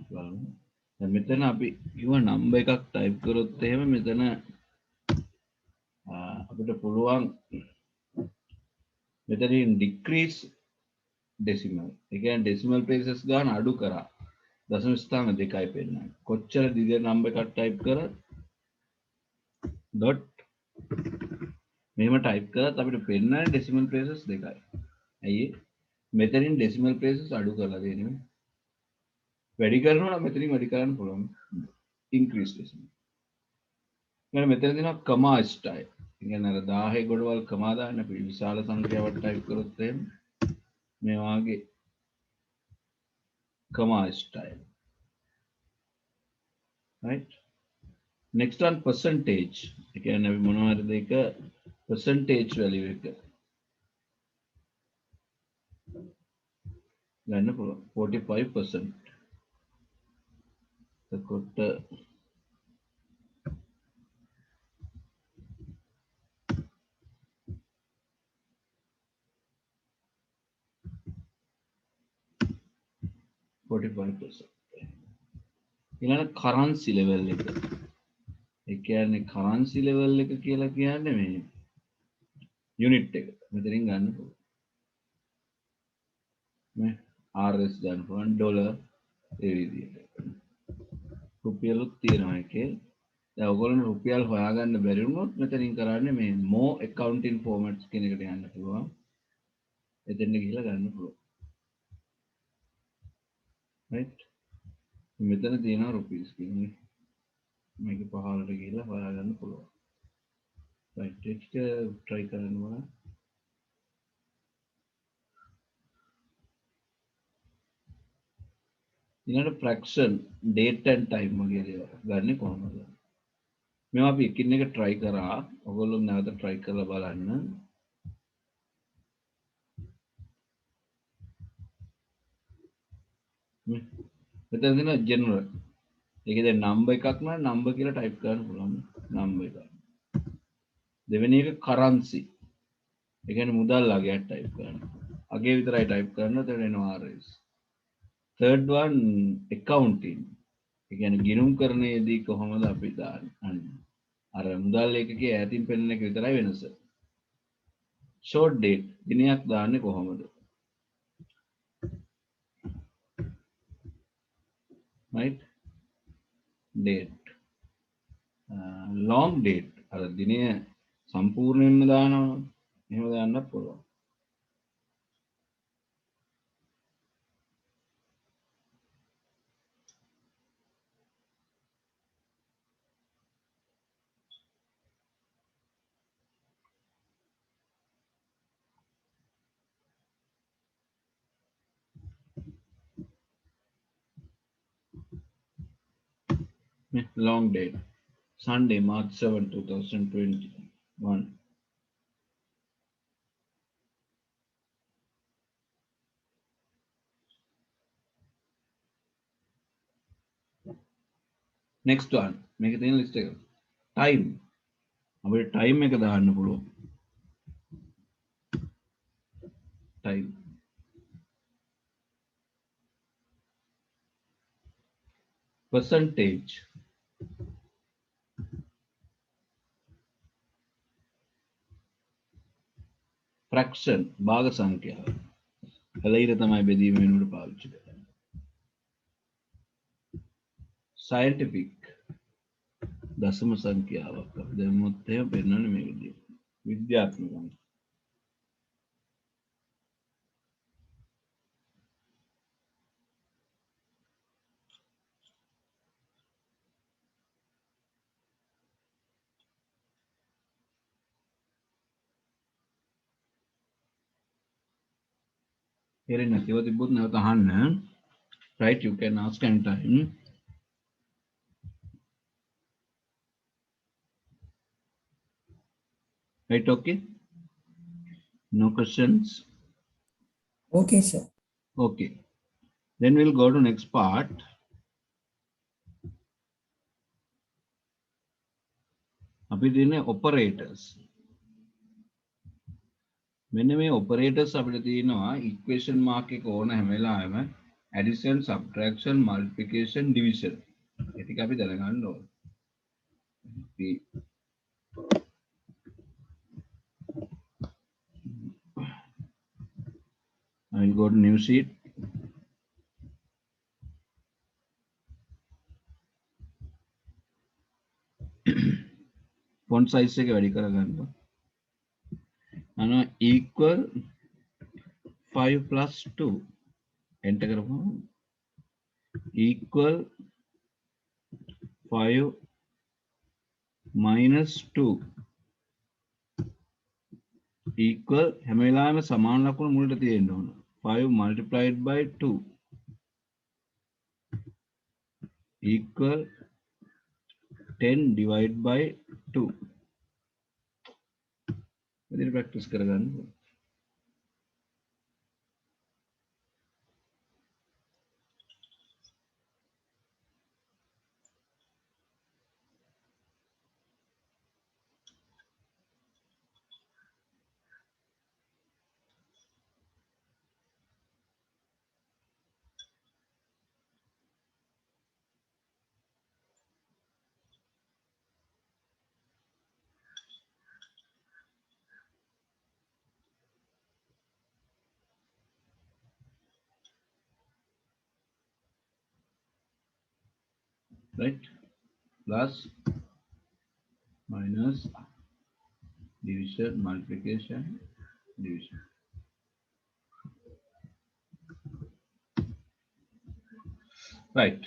බලමු. දැන් මෙතන අපි කිව්ව නම්බර් එකක් ටයිප් කරොත් එහෙම මෙතන අපිට පුළුවන් මෙතනින් decrease decimal. ඒ කියන්නේ decimal places ගන්න අඩු කරා. දශම ස්ථාන දෙකයි පෙන්නන්නේ. කොච්චර දිග නම්බර් එකක් ටයිප් කරත් dot මෙහෙම ටයිප් කරත් අපිට පෙන්නන්නේ decimal places දෙකයි. ඇයි මෙතනින් decimal places අඩු කරලා දෙන්නේ. වැඩි කරනවා නම් මෙතනින් වැඩි කරන්න පුළුවන්. increase decimal. ඊළඟ මෙතන දෙනවා comma style. ඒ කියන්නේ අර 1000 ගොඩවල් comma දාන්න අපි විශාල සංඛ්‍යාවක් ටයිප් කරොත් එහෙම මේ වාගේ comma style. right next one percentage. ඒ කියන්නේ අපි මොනවද දෙක percentage value එක ගන්න පුළුවන් 45%. එතකොට ඊළඟ කරන්සි ලෙවල් එක. ඒ කියන්නේ කරන්සි ලෙවල් එක කියලා කියන්නේ මේ යුනිට් එක. මෙතනින් ගන්න පුළුවන්. මේ RS ගන්න පුළුවන් ඩොලර් ඒ විදිහට. රුපියලුත් තියෙනවා එකේ. දැන් ඔයගොල්ලෝ රුපියල් හොයාගන්න බැරි වුණොත් මෙතනින් කරන්නේ මේ more accounting formats කියන එකට යන්න පුළුවන්. එතෙන්ට ගිහිල්ලා ගන්න පුළුවන්. right මෙතන තියෙනවා රුපීස් කියන්නේ මේක පහළට ගිහිල්ලා හොයාගන්න පුළුවන්. right ඒක try කරන්න ඕන. ඊළඟ fraction date and time වගේ දේවල් ගන්න කොහොමද? මේවා අපි එකින් එක try කරා. ඔයගොල්ලෝ නැවත try කරලා බලන්න. මෙතන තියෙනවා general. ඒකේ දැන් number එකක් නම් number කියලා type කරන්න පුළුවන්. number එක. දෙවෙනි එක currency. ඒ කියන්නේ මුදල් අගයක් type කරනවා. අගේ විතරයි type කරනවා. එතන එනවා RS. third one accounting. ඒ කියන්නේ ගිණුම් කරනයේදී කොහොමද අපි දාන්නේ? අර මුදල් ඒකකයේ ඈතින් පෙන්වන එක විතරයි වෙනස. short date දිනයක් දාන්නේ කොහොමද? right date long date අර දිනය සම්පූර්ණයෙන්ම දානවා. එහෙම දාන්නත් පුළුවන්. long date Sunday March 7 2021. next one මේක තියෙන list එක time අපිට time එක දාන්න පුළුවන්. time percentage fraction භාග සංඛ්‍යාව කලයිර තමයි බෙදීම වෙනුවට පාවිච්චි කරන්නේ. scientific දශම සංඛ්‍යාවක් අපි දැම්මොත් එහෙම පෙන්වන්නේ මේ විදිහට. විද්‍යාත්මක තේරෙන්නේ නැතිව තිබ්බොත් නැවත අහන්න. right you can ask anytime. Right, okay? No questions? Okay, sir. Okay. Then we'll go to next part. අපි තියෙන්නේ operators. මෙන්න මේ operators අපිට තියෙනවා equation mark එක ඕන හැම වෙලාවෙම addition, subtraction, multiplication, division. ඒ ටික අපි දැනගන්න ඕන. I will go to new sheet. Font size එක වැඩි කරගන්න. equal 5 plus 2 enter කරපුවම equal 5 minus 2 equal හැම වෙලාවෙම සමාන ලකුණු මුලට තියෙන්න ඕන 5 multiplied by 2 equal 10 divided by 2 ඉතින් practice කරගන්න. Right? Plus, minus, division, multiplication, division. Right.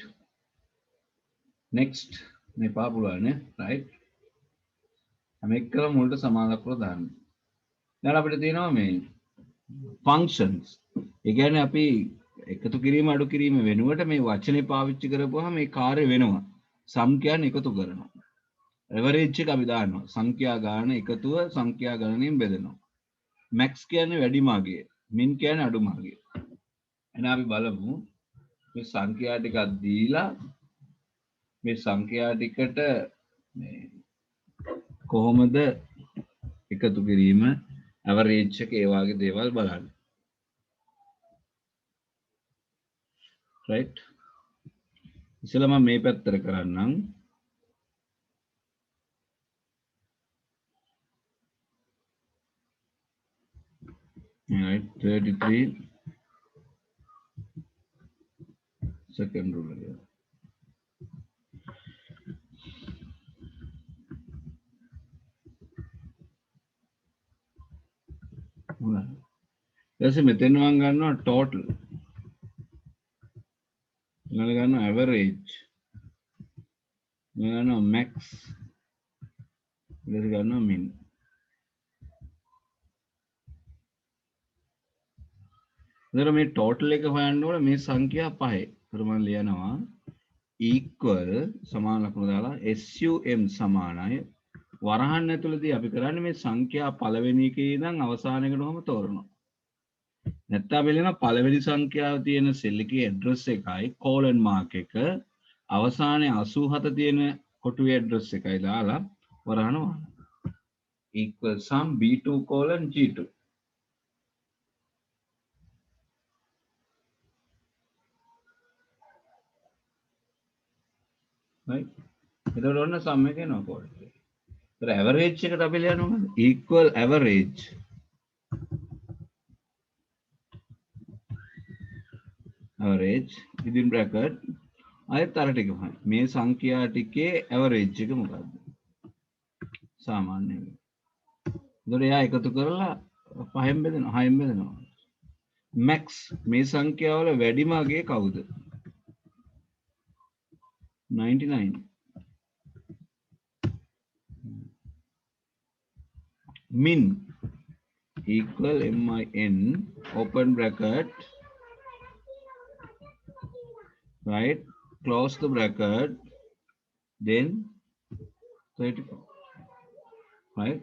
Next, මේ පාපුලනේ, right? මේක කරලා මුලට සමාන ලකුණු දාන්න. දැන් අපිට තියෙනවා මේ functions. ඒ කියන්නේ අපි එකතු කිරීම අඩු කිරීම වෙනුවට මේ වචනේ පාවිච්චි කරපුවාම මේ කාර්ය වෙනවා. සංඛ්‍යාන එකතු කරනවා. average එක අපි දානවා. සංඛ්‍යා ගාන එකතුව සංඛ්‍යා ගණනෙන් බෙදනවා. max කියන්නේ වැඩිම අගය. min කියන්නේ අඩුම අගය. එහෙනම් අපි බලමු මේ සංඛ්‍යා ටිකක් දීලා මේ සංඛ්‍යා ටිකට මේ කොහොමද එකතු කිරීම average එක ඒ වගේ දේවල් බලන්න. right? ඉතින් මම මේ පැත්තට කරන්නම්. right, 33 second rule again. ඊට පස්සේ මෙතන මම ගන්නවා total. මම ගන්නවා average. මම ගන්නවා max. ඊට පස්සේ ගන්නවා min. එතකොට මේ total එක හොයන්න ඕනේ මේ සංඛ්‍යා පහේ. ඒතර මම ලියනවා equal සමාන ලකුණු දාලා sum සමානයි වරහන් ඇතුළතදී අපි කරන්නේ මේ සංඛ්‍යා පළවෙනි එකේ ඉඳන් අවසානයකට කොහොම තෝරනවා. නැත්නම් අපි ලියන පළවෙනි සංඛ්‍යාව තියෙන සෙල් එකේ ඇඩ්‍රස් එකයි colon mark එක අවසානයේ 87 තියෙන කොටුවේ ඇඩ්‍රස් එකයි දාලා වරහන වහනවා. equal sum b2 colon g2. right? එතකොට ඔන්න sum එක එනවා කොහොමද? ඒතර average එකට අපි ලියනවා මොකද? equal average average within bracket ආයෙත් අර ටිකමයි. මේ සංඛ්‍යා ටිකේ average එක මොකක්ද? සාමාන්‍ය එක. ඒතර එයා එකතු කරලා 5න් බෙදෙනවා 6න් බෙදෙනවා. max මේ සංඛ්‍යාවල වැඩිම අගය කවුද? 99. min equal min open bracket right, close the bracket, then 34, right?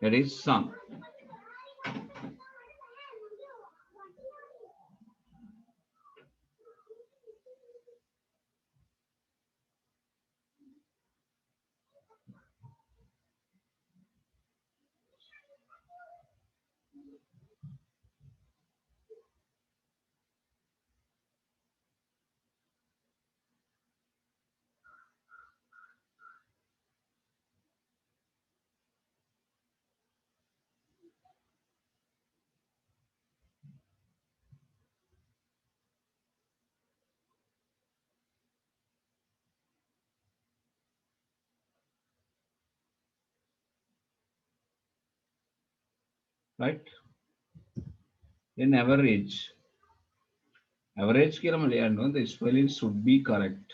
That is sum. Right? Then average. Average කියලා මම ලියන්න the spelling should be correct.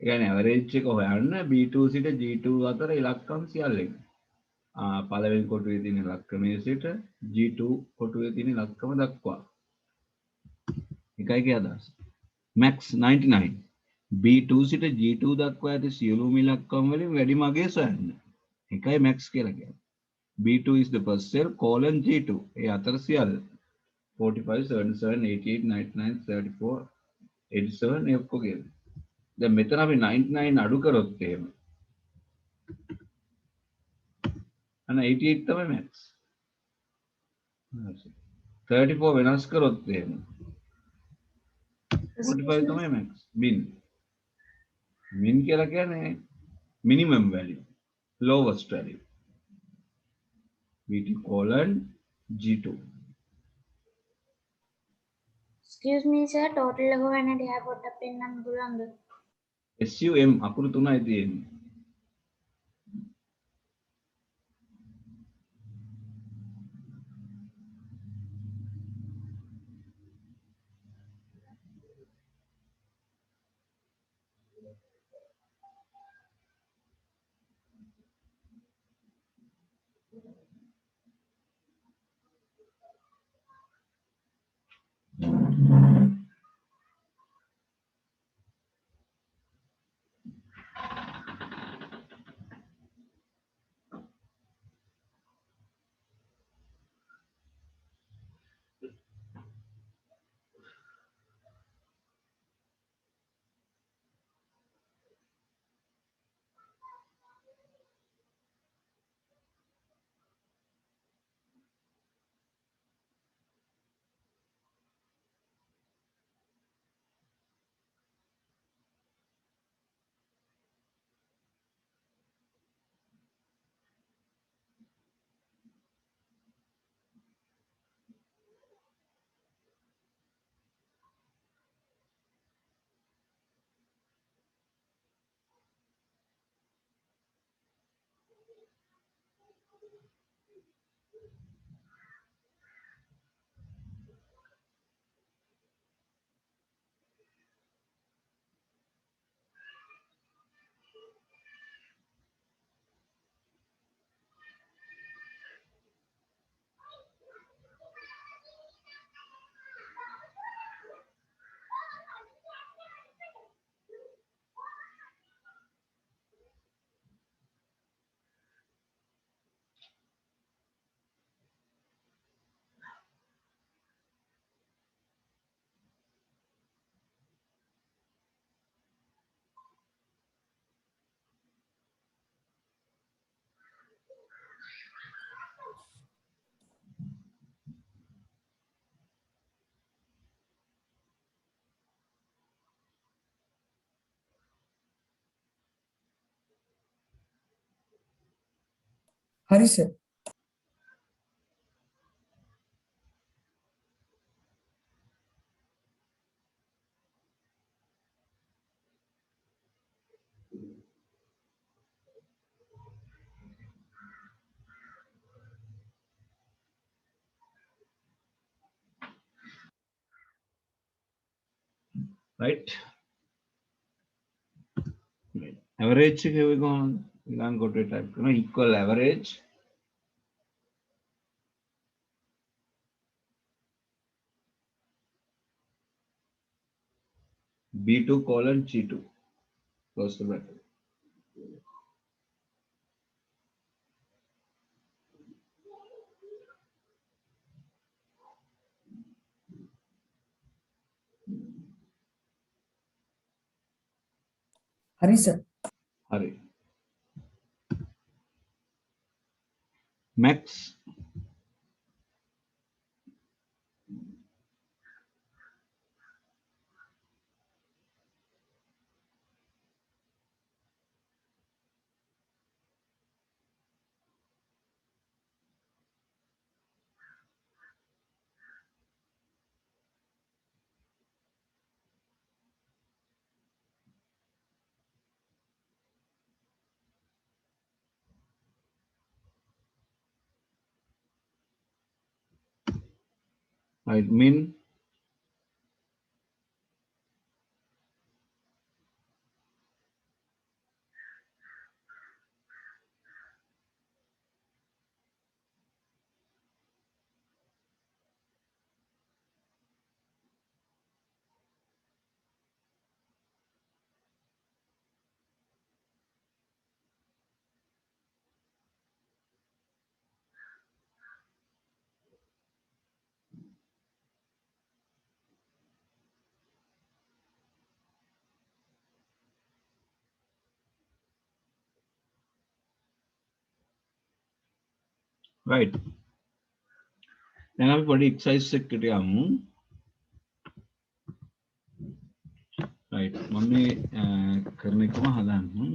ඒ කියන්නේ average එක හොයන්න B2 සිට G2 අතර ඉලක්කම් සියල්ලෙන්. පළවෙනි කොටුවේ තියෙන ඉලක්කමේ සිට G2 කොටුවේ තියෙන ඉලක්කම දක්වා. එකයි කිය අදහස. max 99. B2 සිට G2 දක්වා ඇති සියලුම ඉලක්කම් වලින් වැඩිම අගය සොයන්න. එකයි max කියලා කියන්නේ. B2 is the first cell colon G2. ඒ අතර සියල්ල 45 77 88 99 34 87 ඒ ඔක්කොම කියන්නේ. දැන් මෙතන අපි 99 අඩු කරොත් එහෙම අන්න 88 තමයි max. 34 වෙනස් කරොත් එහෙම 45 තමයි max. min කියලා කියන්නේ minimum value, lowest value. B2 colon G2. Excuse me sir, total එක ගන්න ටිකක් පොඩ්ඩක් පෙන්නන්න පුළුවන්ද? SUM අකුරු තුනයි තියෙන්නේ. හරි sir. right? Right. Average here we go on. We can go to a type, equal average. B2 colon G2. Close the bracket. Hari, sir. Hurry. Max. Right. Min. Right. දැන් අපි පොඩි එක්සයිස් එකකට යමු. right මම මේ කරන එකම හදන්න.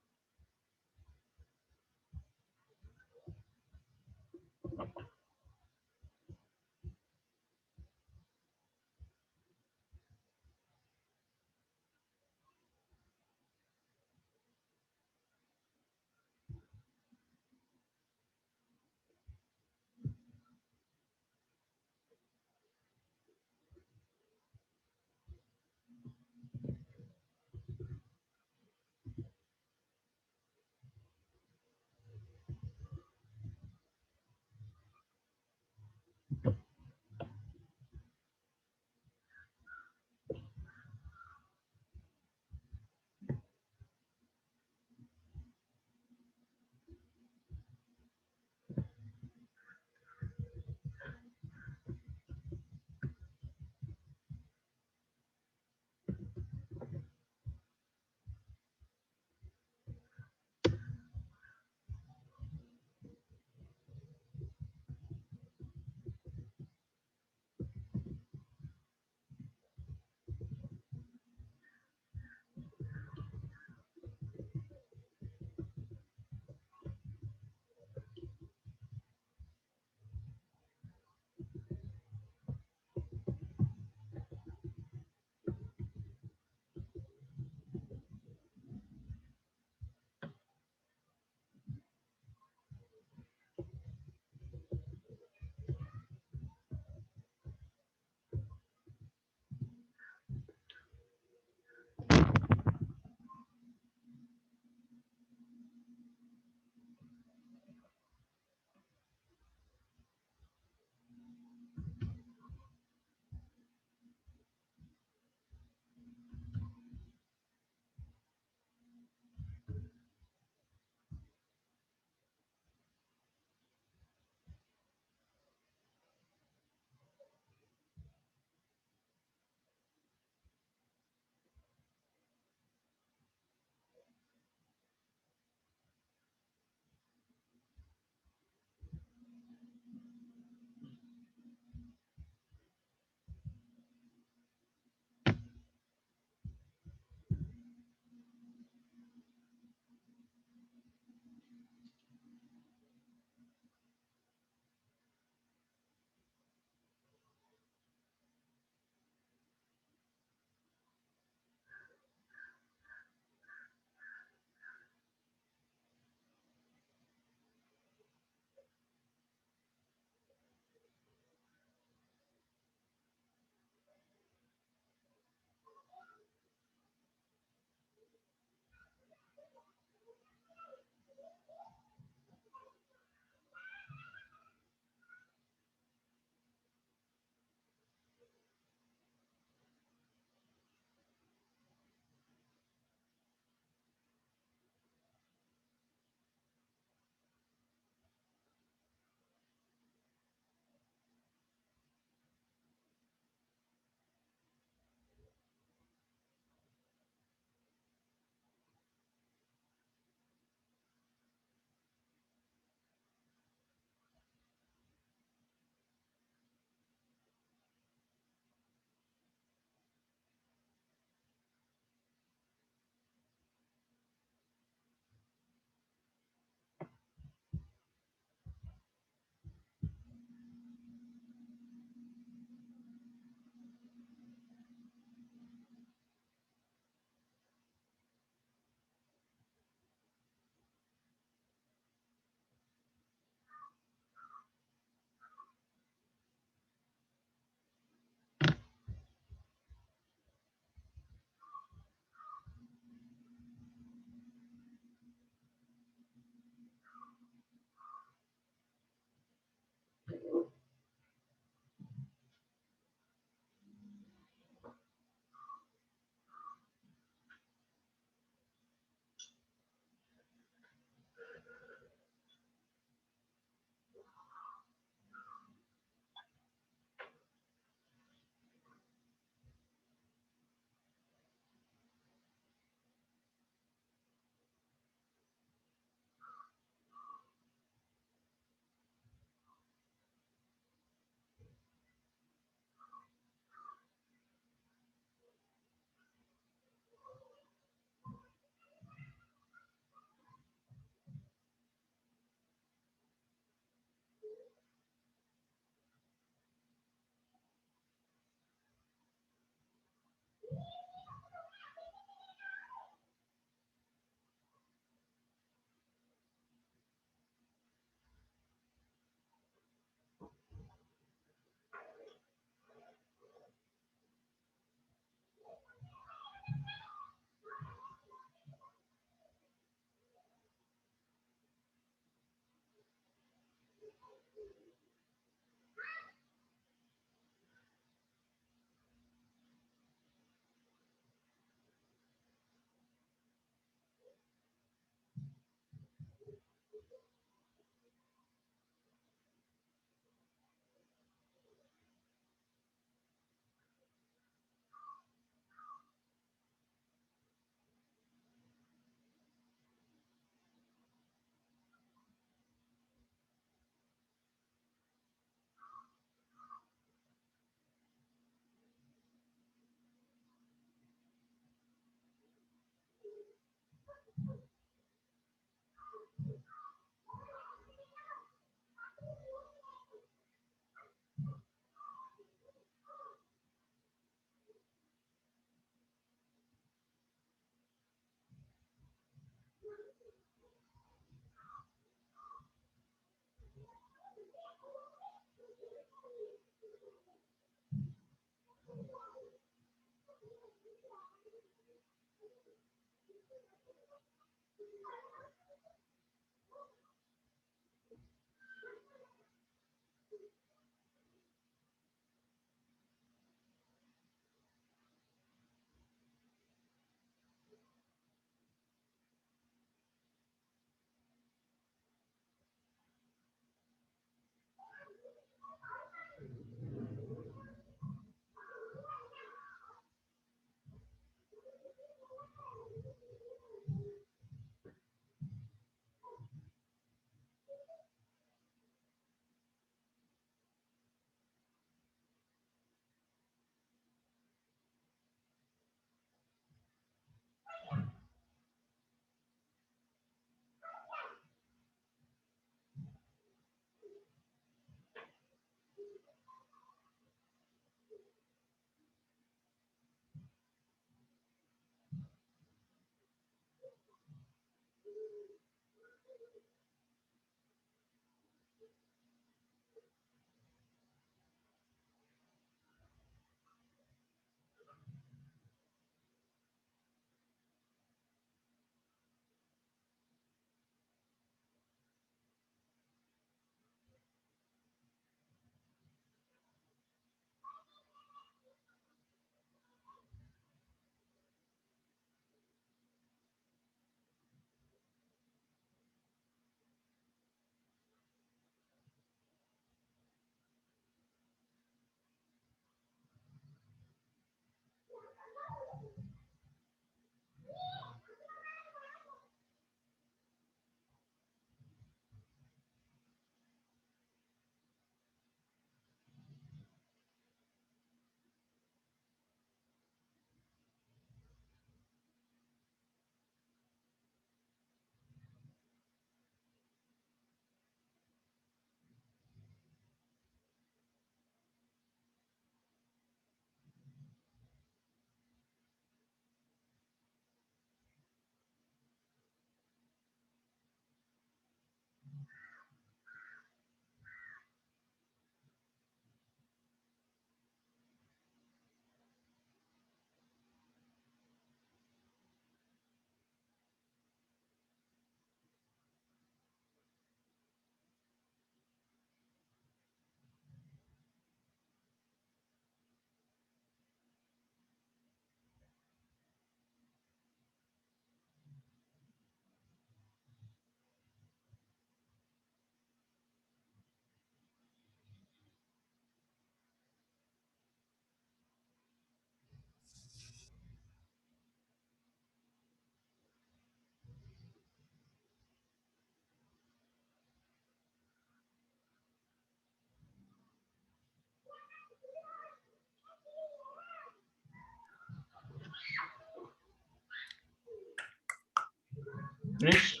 Krish,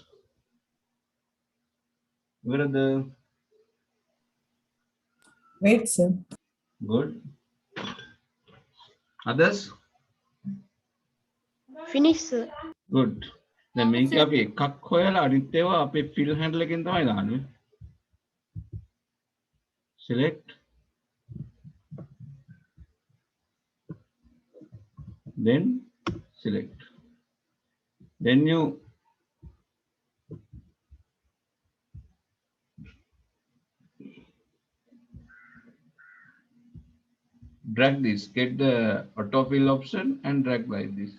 brother, Wait, sir. good. Others? Finish, sir. Good. දැන් මේක අපි එකක් හොයලා අනිත් ඒවා අපේ fill handle එකෙන් තමයි දාන්නේ. Select, then select. Then you drag this, get the autofill option and drag like this.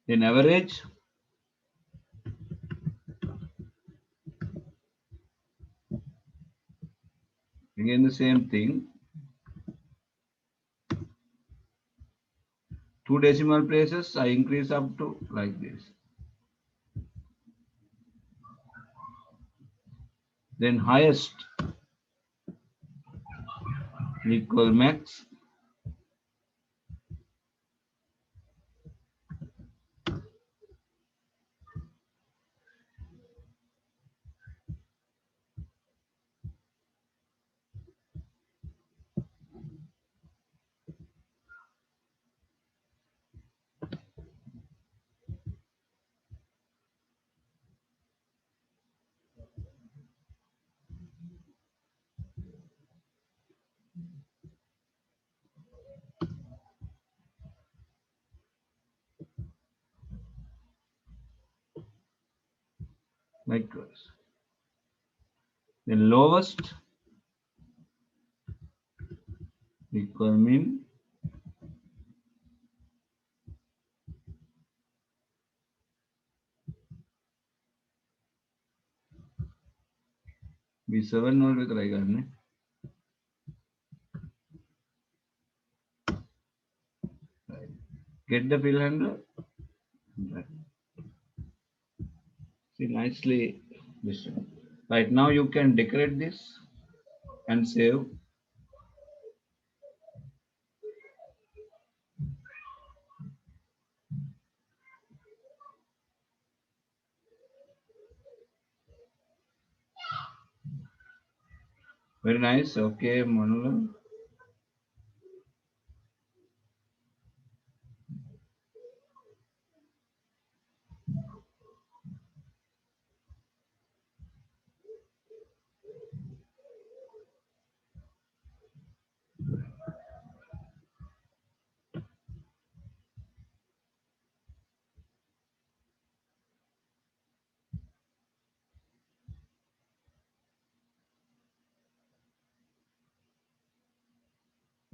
Then average, again the same thing. 2 decimal places I increase up to like this. Then highest equal max. Likewise. Then lowest equal min. B7 note पे try करने. Get the fill handler. See nicely this. Right now you can decorate this and save. Very nice. Okay, Manula.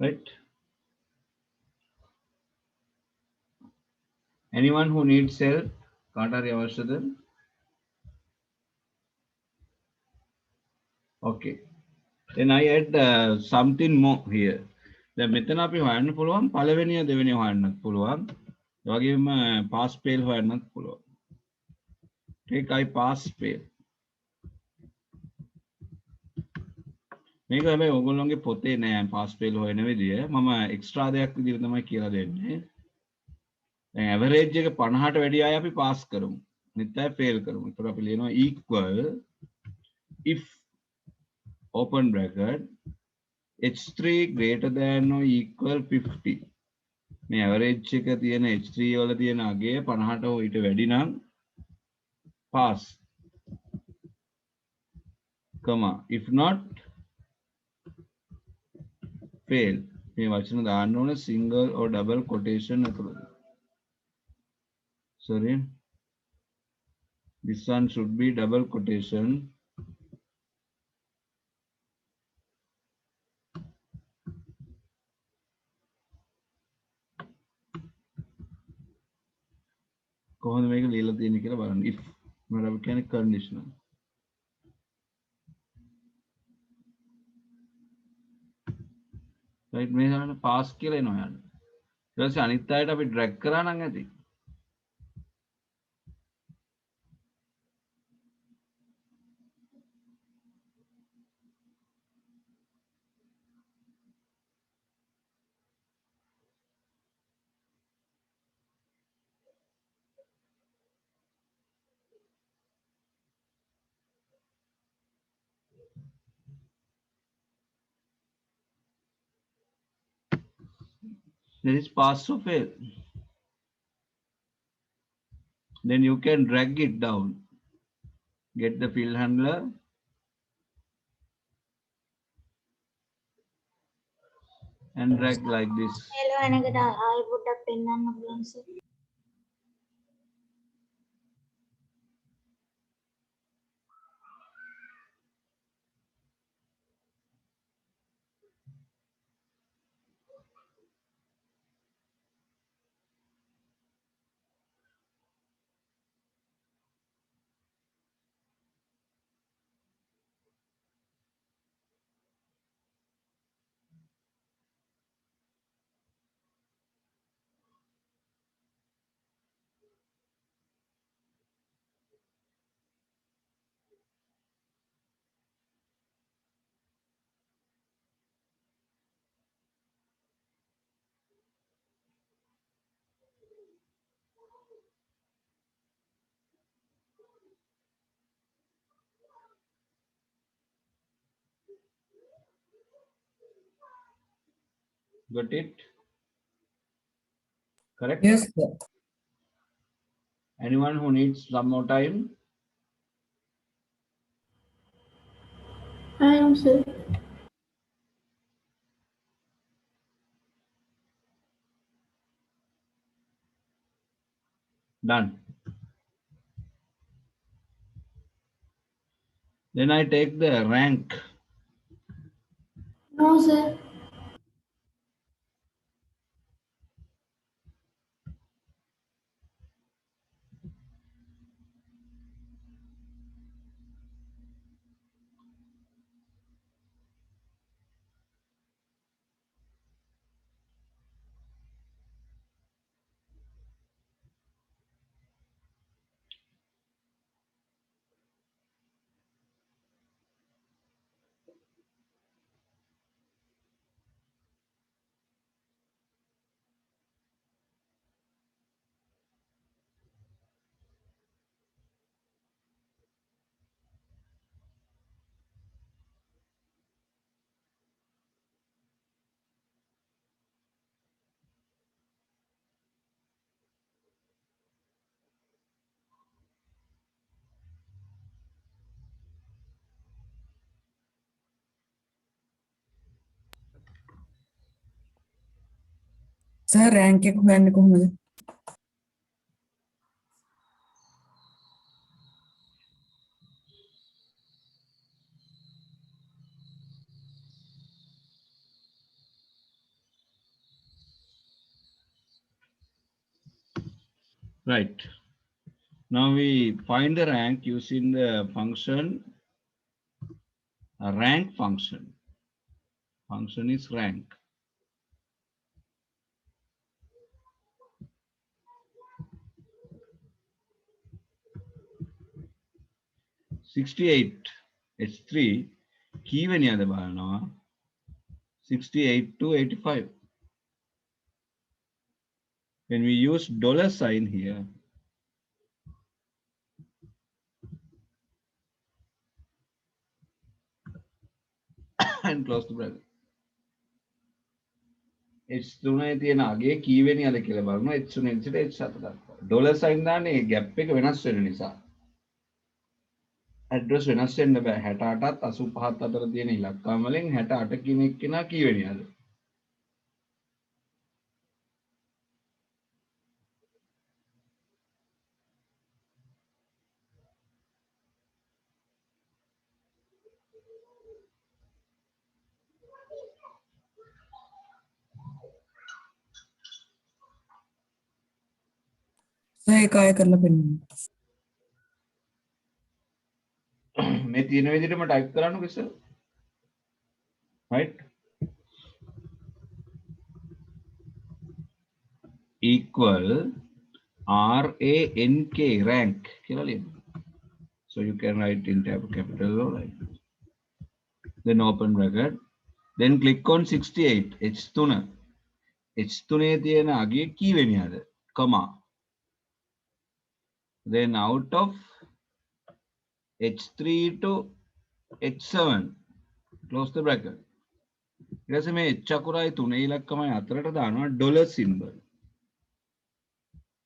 Right. Anyone who needs help, Kata Yavashadan. Okay. Then I add something more here. දැන් මෙතන අපි හොයන්න පුළුවන් පළවෙනිය දෙවෙනිය හොයන්නත් පුළුවන්. ඒ වගේම pass fail හොයන්නත් පුළුවන්. Take I pass fail. මේක හැබැයි ඔයගොල්ලෝගේ පොතේ නෑ pass fail හොයන විදිය. මම එක්ස්ට්‍රා දෙයක් විදියට තමයි කියලා දෙන්නේ. දැන් average එක 50ට වැඩි අය අපි pass කරමු. අනිත් අය fail කරමු. ඒතර අපි ලියනවා equal if open bracket h3 greater than or equal 50. මේ average එක තියෙන h3 වල තියෙන අගය 50ට හෝ ඊට වැඩි නම් pass. comma if not fail. මේ වචන දාන්න ඕන single or double quotation ඇතුළත. Sorry. This one should be double quotation. කොහොමද මේක ලියලා තියෙන්නේ කියලා බලන්න. if මම අපි කියන්නේ conditional. right මේ ගන්න pass කියලා එනවා යන්න. ඊට පස්සේ අනිත් අයට අපි drag කරා නම් ඇති. There is pass or fail. Then you can drag it down. Get the field handler. And drag like this. hello අනකට ආයි පොඩ්ඩක් පෙන්වන්න පුළුවන් sir. Got it? Correct? Yes, sir. Anyone who needs some more time? I am sir. Done. Then I take the rank. No, sir. Sir, rank එක හොයන්නේ කොහොමද? Right. Now we find the rank using the function rank function. Function is rank. $68 H3 කීවෙනියද බලනවා 68 to 85. When we use dollar sign here, and close the bracket. H3 තියෙන අගේ කීවෙනියද කියලා බලනවා H3 ඉඳලා H7 දක්වා. ඩොලර් සයින් දාන්නේ gap එක වෙනස් වෙන නිසා. ඇඩ්‍රස් වෙනස් වෙන්න බෑ 68ත් 85ත් අතර තියෙන ඉලක්කම් වලින් 68 කියන එක්කෙනා කීවෙනියද? Sir, ඒක ආයෙ කරලා පෙන්නන්න. මේ තියෙන විදිහටම ටයිප් කරන්නකො ඉස්සර. Right? Equal RANK rank කියලා ලියන්න. So you can write in capital O, right? Then open bracket. Then click on 68 H3. H3 තියෙන අගේ කීවෙනියද? comma. Then out of H3 to H7 close the bracket. ඊට පස්සේ මේ H අකුරයි 3 ඉලක්කමයි අතරට දානවා dollar symbol.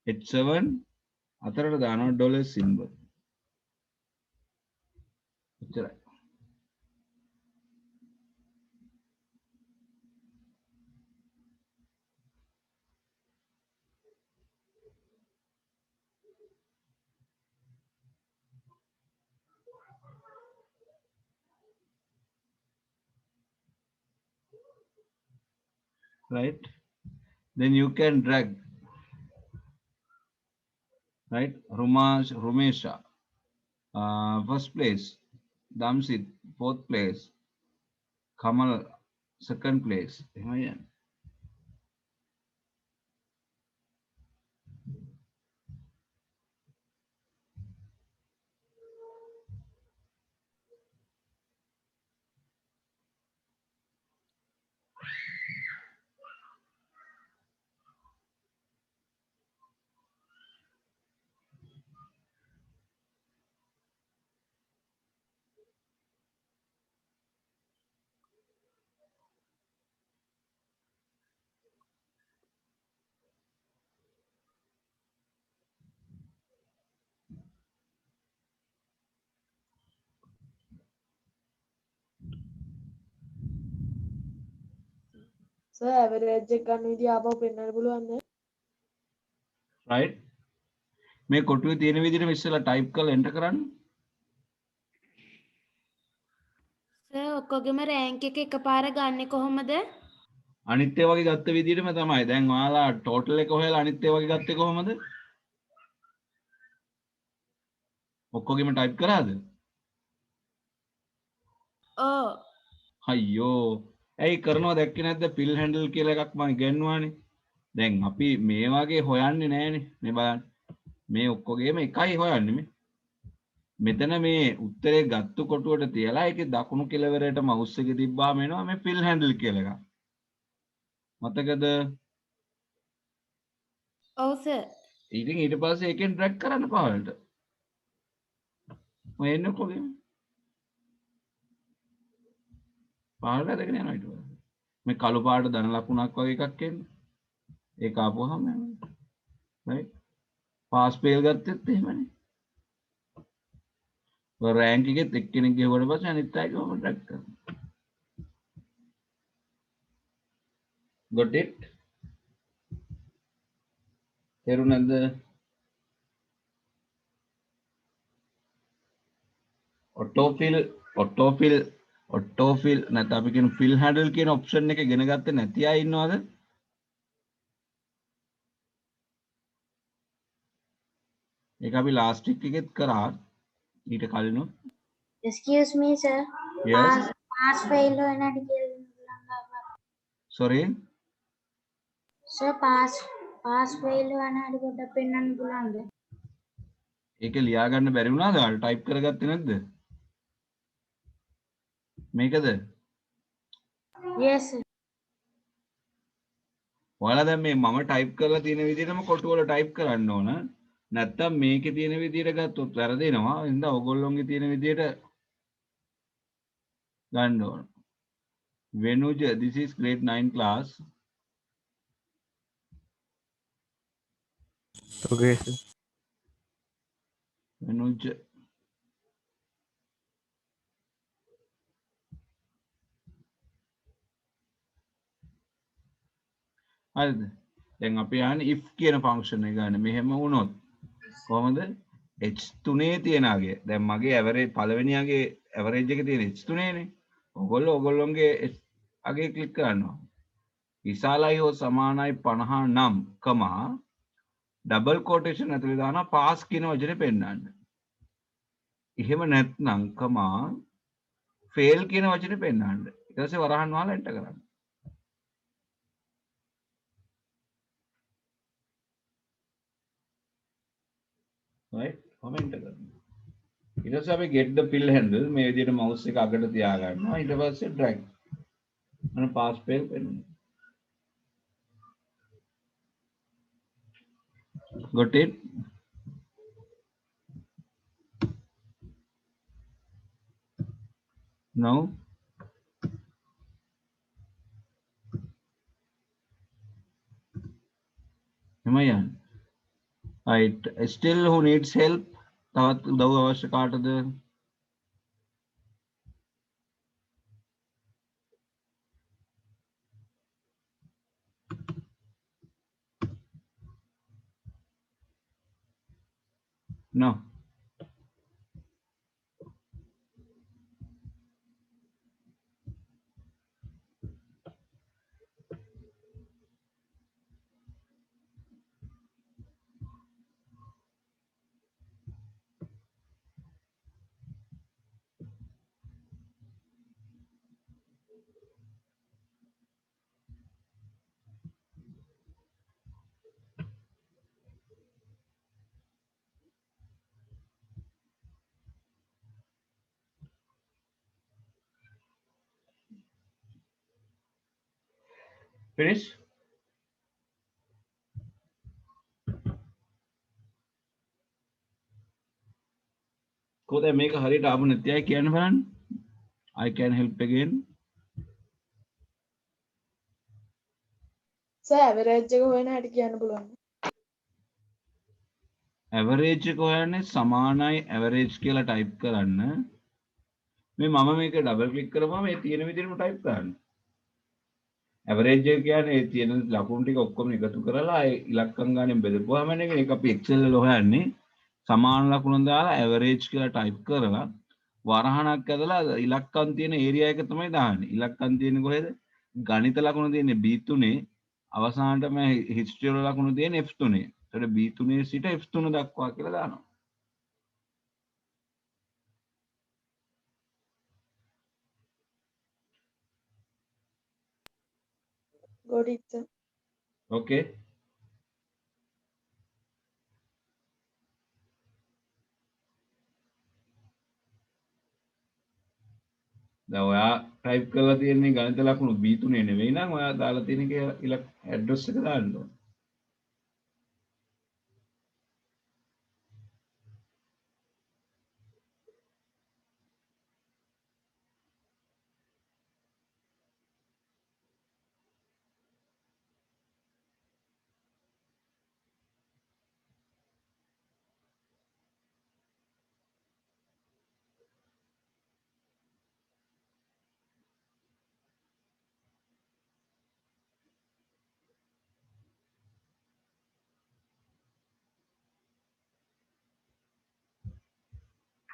H7 අතරට දානවා dollar symbol. එච්චරයි. Right? Then you can drag. Right? Rumesha, first place. Damsit, fourth place. Kamal, second place. Sir, average එක ගන්න විදිය ආපහු පෙන්නන්න පුළුවන්ද? Right? මේ කොටුවේ තියෙන විදිහට ඉස්සෙල්ලා type කරලා enter කරන්න. ඔක්කොගෙම රෑන්ක් එක එකපාර ගන්නෙ කොහොමද? අනිත් ඒ වගේ ගත්ත විදිහටම තමයි. දැන් ඔයාලා ටෝටල් එක හොයලා අනිත් ඒ වගේ ගත්තේ කොහොමද? ඔක්කොගෙම ටයිප් කරාද? ඕ අයියෝ. ඇයි කරනවා දැක්කේ නැද්ද? පිල් හැන්ඩල් කියලා එකක් මම ඉගෙනුවානේ. දැන් අපි මේ වගේ හොයන්නේ නැහනේ. මේ බලන්න. මේ ඔක්කොගේම එකයි හොයන්නේ මේ. මෙතන මේ උත්තරේ ගත්තු කොටුවට තියලා ඒකේ දකුණු කෙළවරට මවුස් එක තිබ්බාම එනවා මේ fill handle කියලා එකක්. මතකද? ඔව් සර්. ඉතින් ඊට පස්සේ ඒකෙන් drag කරන්න පහළට. ඔය එන්නේ කොහෙද? පහළට දෙගෙන යනවා ඊට පස්සේ. මේ කළු පාට ධන ලකුණක් වගේ එකක් එන්නේ. ඒක ආපුවාම යනවා. right? පාස් පේල් ගත්තෙත් එහෙමනේ. රෑන්ක් එකෙත් එක්කෙනෙක් ගිහුවට පස්සේ අනිත් අය ගොම ට්‍රැක් කරනවා. got it? තේරුණාද? ඔටෝෆිල් නැත්නම් අපි කියන fill handle කියන ඔප්ෂන් එක ඉගෙන ගත්තේ නැති අය ඉන්නවද? ඒක අපි ලාස්ට් වීක් එකෙත් කරා. ඊට කලින් Excuse me sir. yes pass fail වෙන හැටි කියලා. sorry සර් පාස් ෆේල් වෙන හැටි පොඩ්ඩක් පෙන්වන්න පුළුවන්ද? ඒක ලියා ගන්න බැරි වුණාද? ඔයාලා ටයිප් කරගත්තේ නැද්ද? මේකද? yes sir. ඔයාලා දැන් මේ මම ටයිප් කරලා තියෙන විදිහටම කොටු වල ටයිප් කරන්න ඕන. නැත්තම් මේකේ තියෙන විදිහට ගත්තොත් වැරදෙනවා. එහෙනම් ඔයගොල්ලෝගේ තියෙන විදිහට ගන්න ඕන. Venuj, this is grade 9 class. Okay, sir. Venuj. හරිද? දැන් අපි යන්නේ if කියන ෆන්ක්ෂන් එක ගන්න. මෙහෙම වුණොත් කොහොමද? h3 තියෙන අගය. දැන් මගේ ඇවරේජ් පළවෙනියාගේ ඇවරේජ් එක තියෙන h3 නේ. ඔයගොල්ලෝගේ අගය ක්ලික් කරනවා. විශාලයි හෝ සමානයි 50 නම් කමා ඩබල් කොටේෂන් ඇතුලේ දානවා පාස් කියන වචනේ පෙන්නන්න. එහෙම නැත්නම් කමා ෆේල් කියන වචනේ පෙන්නන්න. ඊට පස්සේ වරහන් වහලා එන්ටර් කරන්න. right comment කරන්න. ඊට පස්සේ අපි get the fill handle මේ විදිහට mouse එක අගට තියා ගන්නවා. ඊට පස්සේ drag. අන්න pass fail වෙනවා. got it? now am I on? right still who needs help? තවත් උදව් අවශ්‍ය කාටද? no finish කොහොමද මේක හරියට ආපු නැති අය කියන්න බලන්න. I can help again. Sir average එක හොයන හැටි කියන්න පුළුවන්. average එක හොයන්නේ සමානයි average කියලා ටයිප් කරන්න. මේ මම මේක ඩබල් ක්ලික් කරපුවම මේ තියෙන විදිහටම ටයිප් කරන්න. average එක කියන්නේ ඒ තියෙන ලකුණු ටික ඔක්කොම එකතු කරලා ඒ ඉලක්කම් ගානෙන් බෙදපුවාම මේක අපි Excel වල හොයන්නේ. සමාන ලකුණු දාලා average කියලා ටයිප් කරලා වරහණක් ඇදලා ඉලක්කම් තියෙන ඒරියා එක තමයි දාන්නේ. ඉලක්කම් තියෙන්නේ කොහෙද? ගණිත ලකුණු තියෙන්නේ B3 අවසානටම හිස්ටරි වල ලකුණු තියෙන්නේ F3. ඒතකොට B3 සිට F3 දක්වා කියලා දානවා. got it, sir. Okay. දැන් ඔයා ටයිප් කරලා තියෙන්නේ ගණිත ලකුණු B3 නෙවෙයි නම් ඔයා දාලා තියෙන එක ඇඩ්‍රස් එක දාන්න ඕන.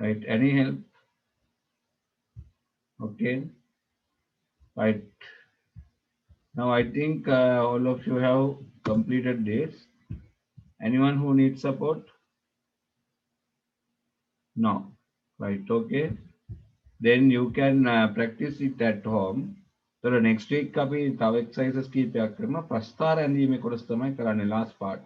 Right, any help? Okay, right. Now I think all of you have completed this. Anyone who needs support? No. Right, okay. Then you can practice it at home. So the next week අපි තව exercises කීපයක් කරනවා. ප්‍රස්ථාර ඇඳීමේ කොටස තමයි කරන්නේ last part.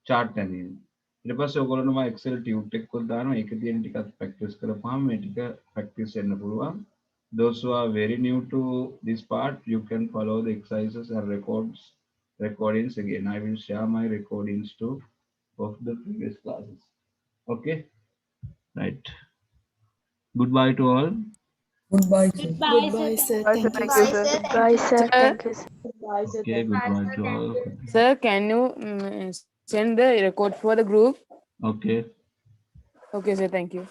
chart ඇඳීම. ඊට පස්සේ ඔයගොල්ලෝ මම Excel tube එකක් දානවා. ඒක තියෙන ටිකක් practice කරපුවාම මේ ටික practice වෙන්න පුළුවන්. Those who are very new to this part, you can follow the exercises and recordings again. I will share my recordings too of the previous classes. Okay, right. Goodbye to all. Goodbye, sir. Goodbye, sir. Bye, sir. Thank Thank you, you, sir. sir. Bye, sir. Sir. Thank you, sir. Goodbye, sir. Okay, goodbye to all. Sir, can you send the record for the group? Okay. Okay, sir. Thank you.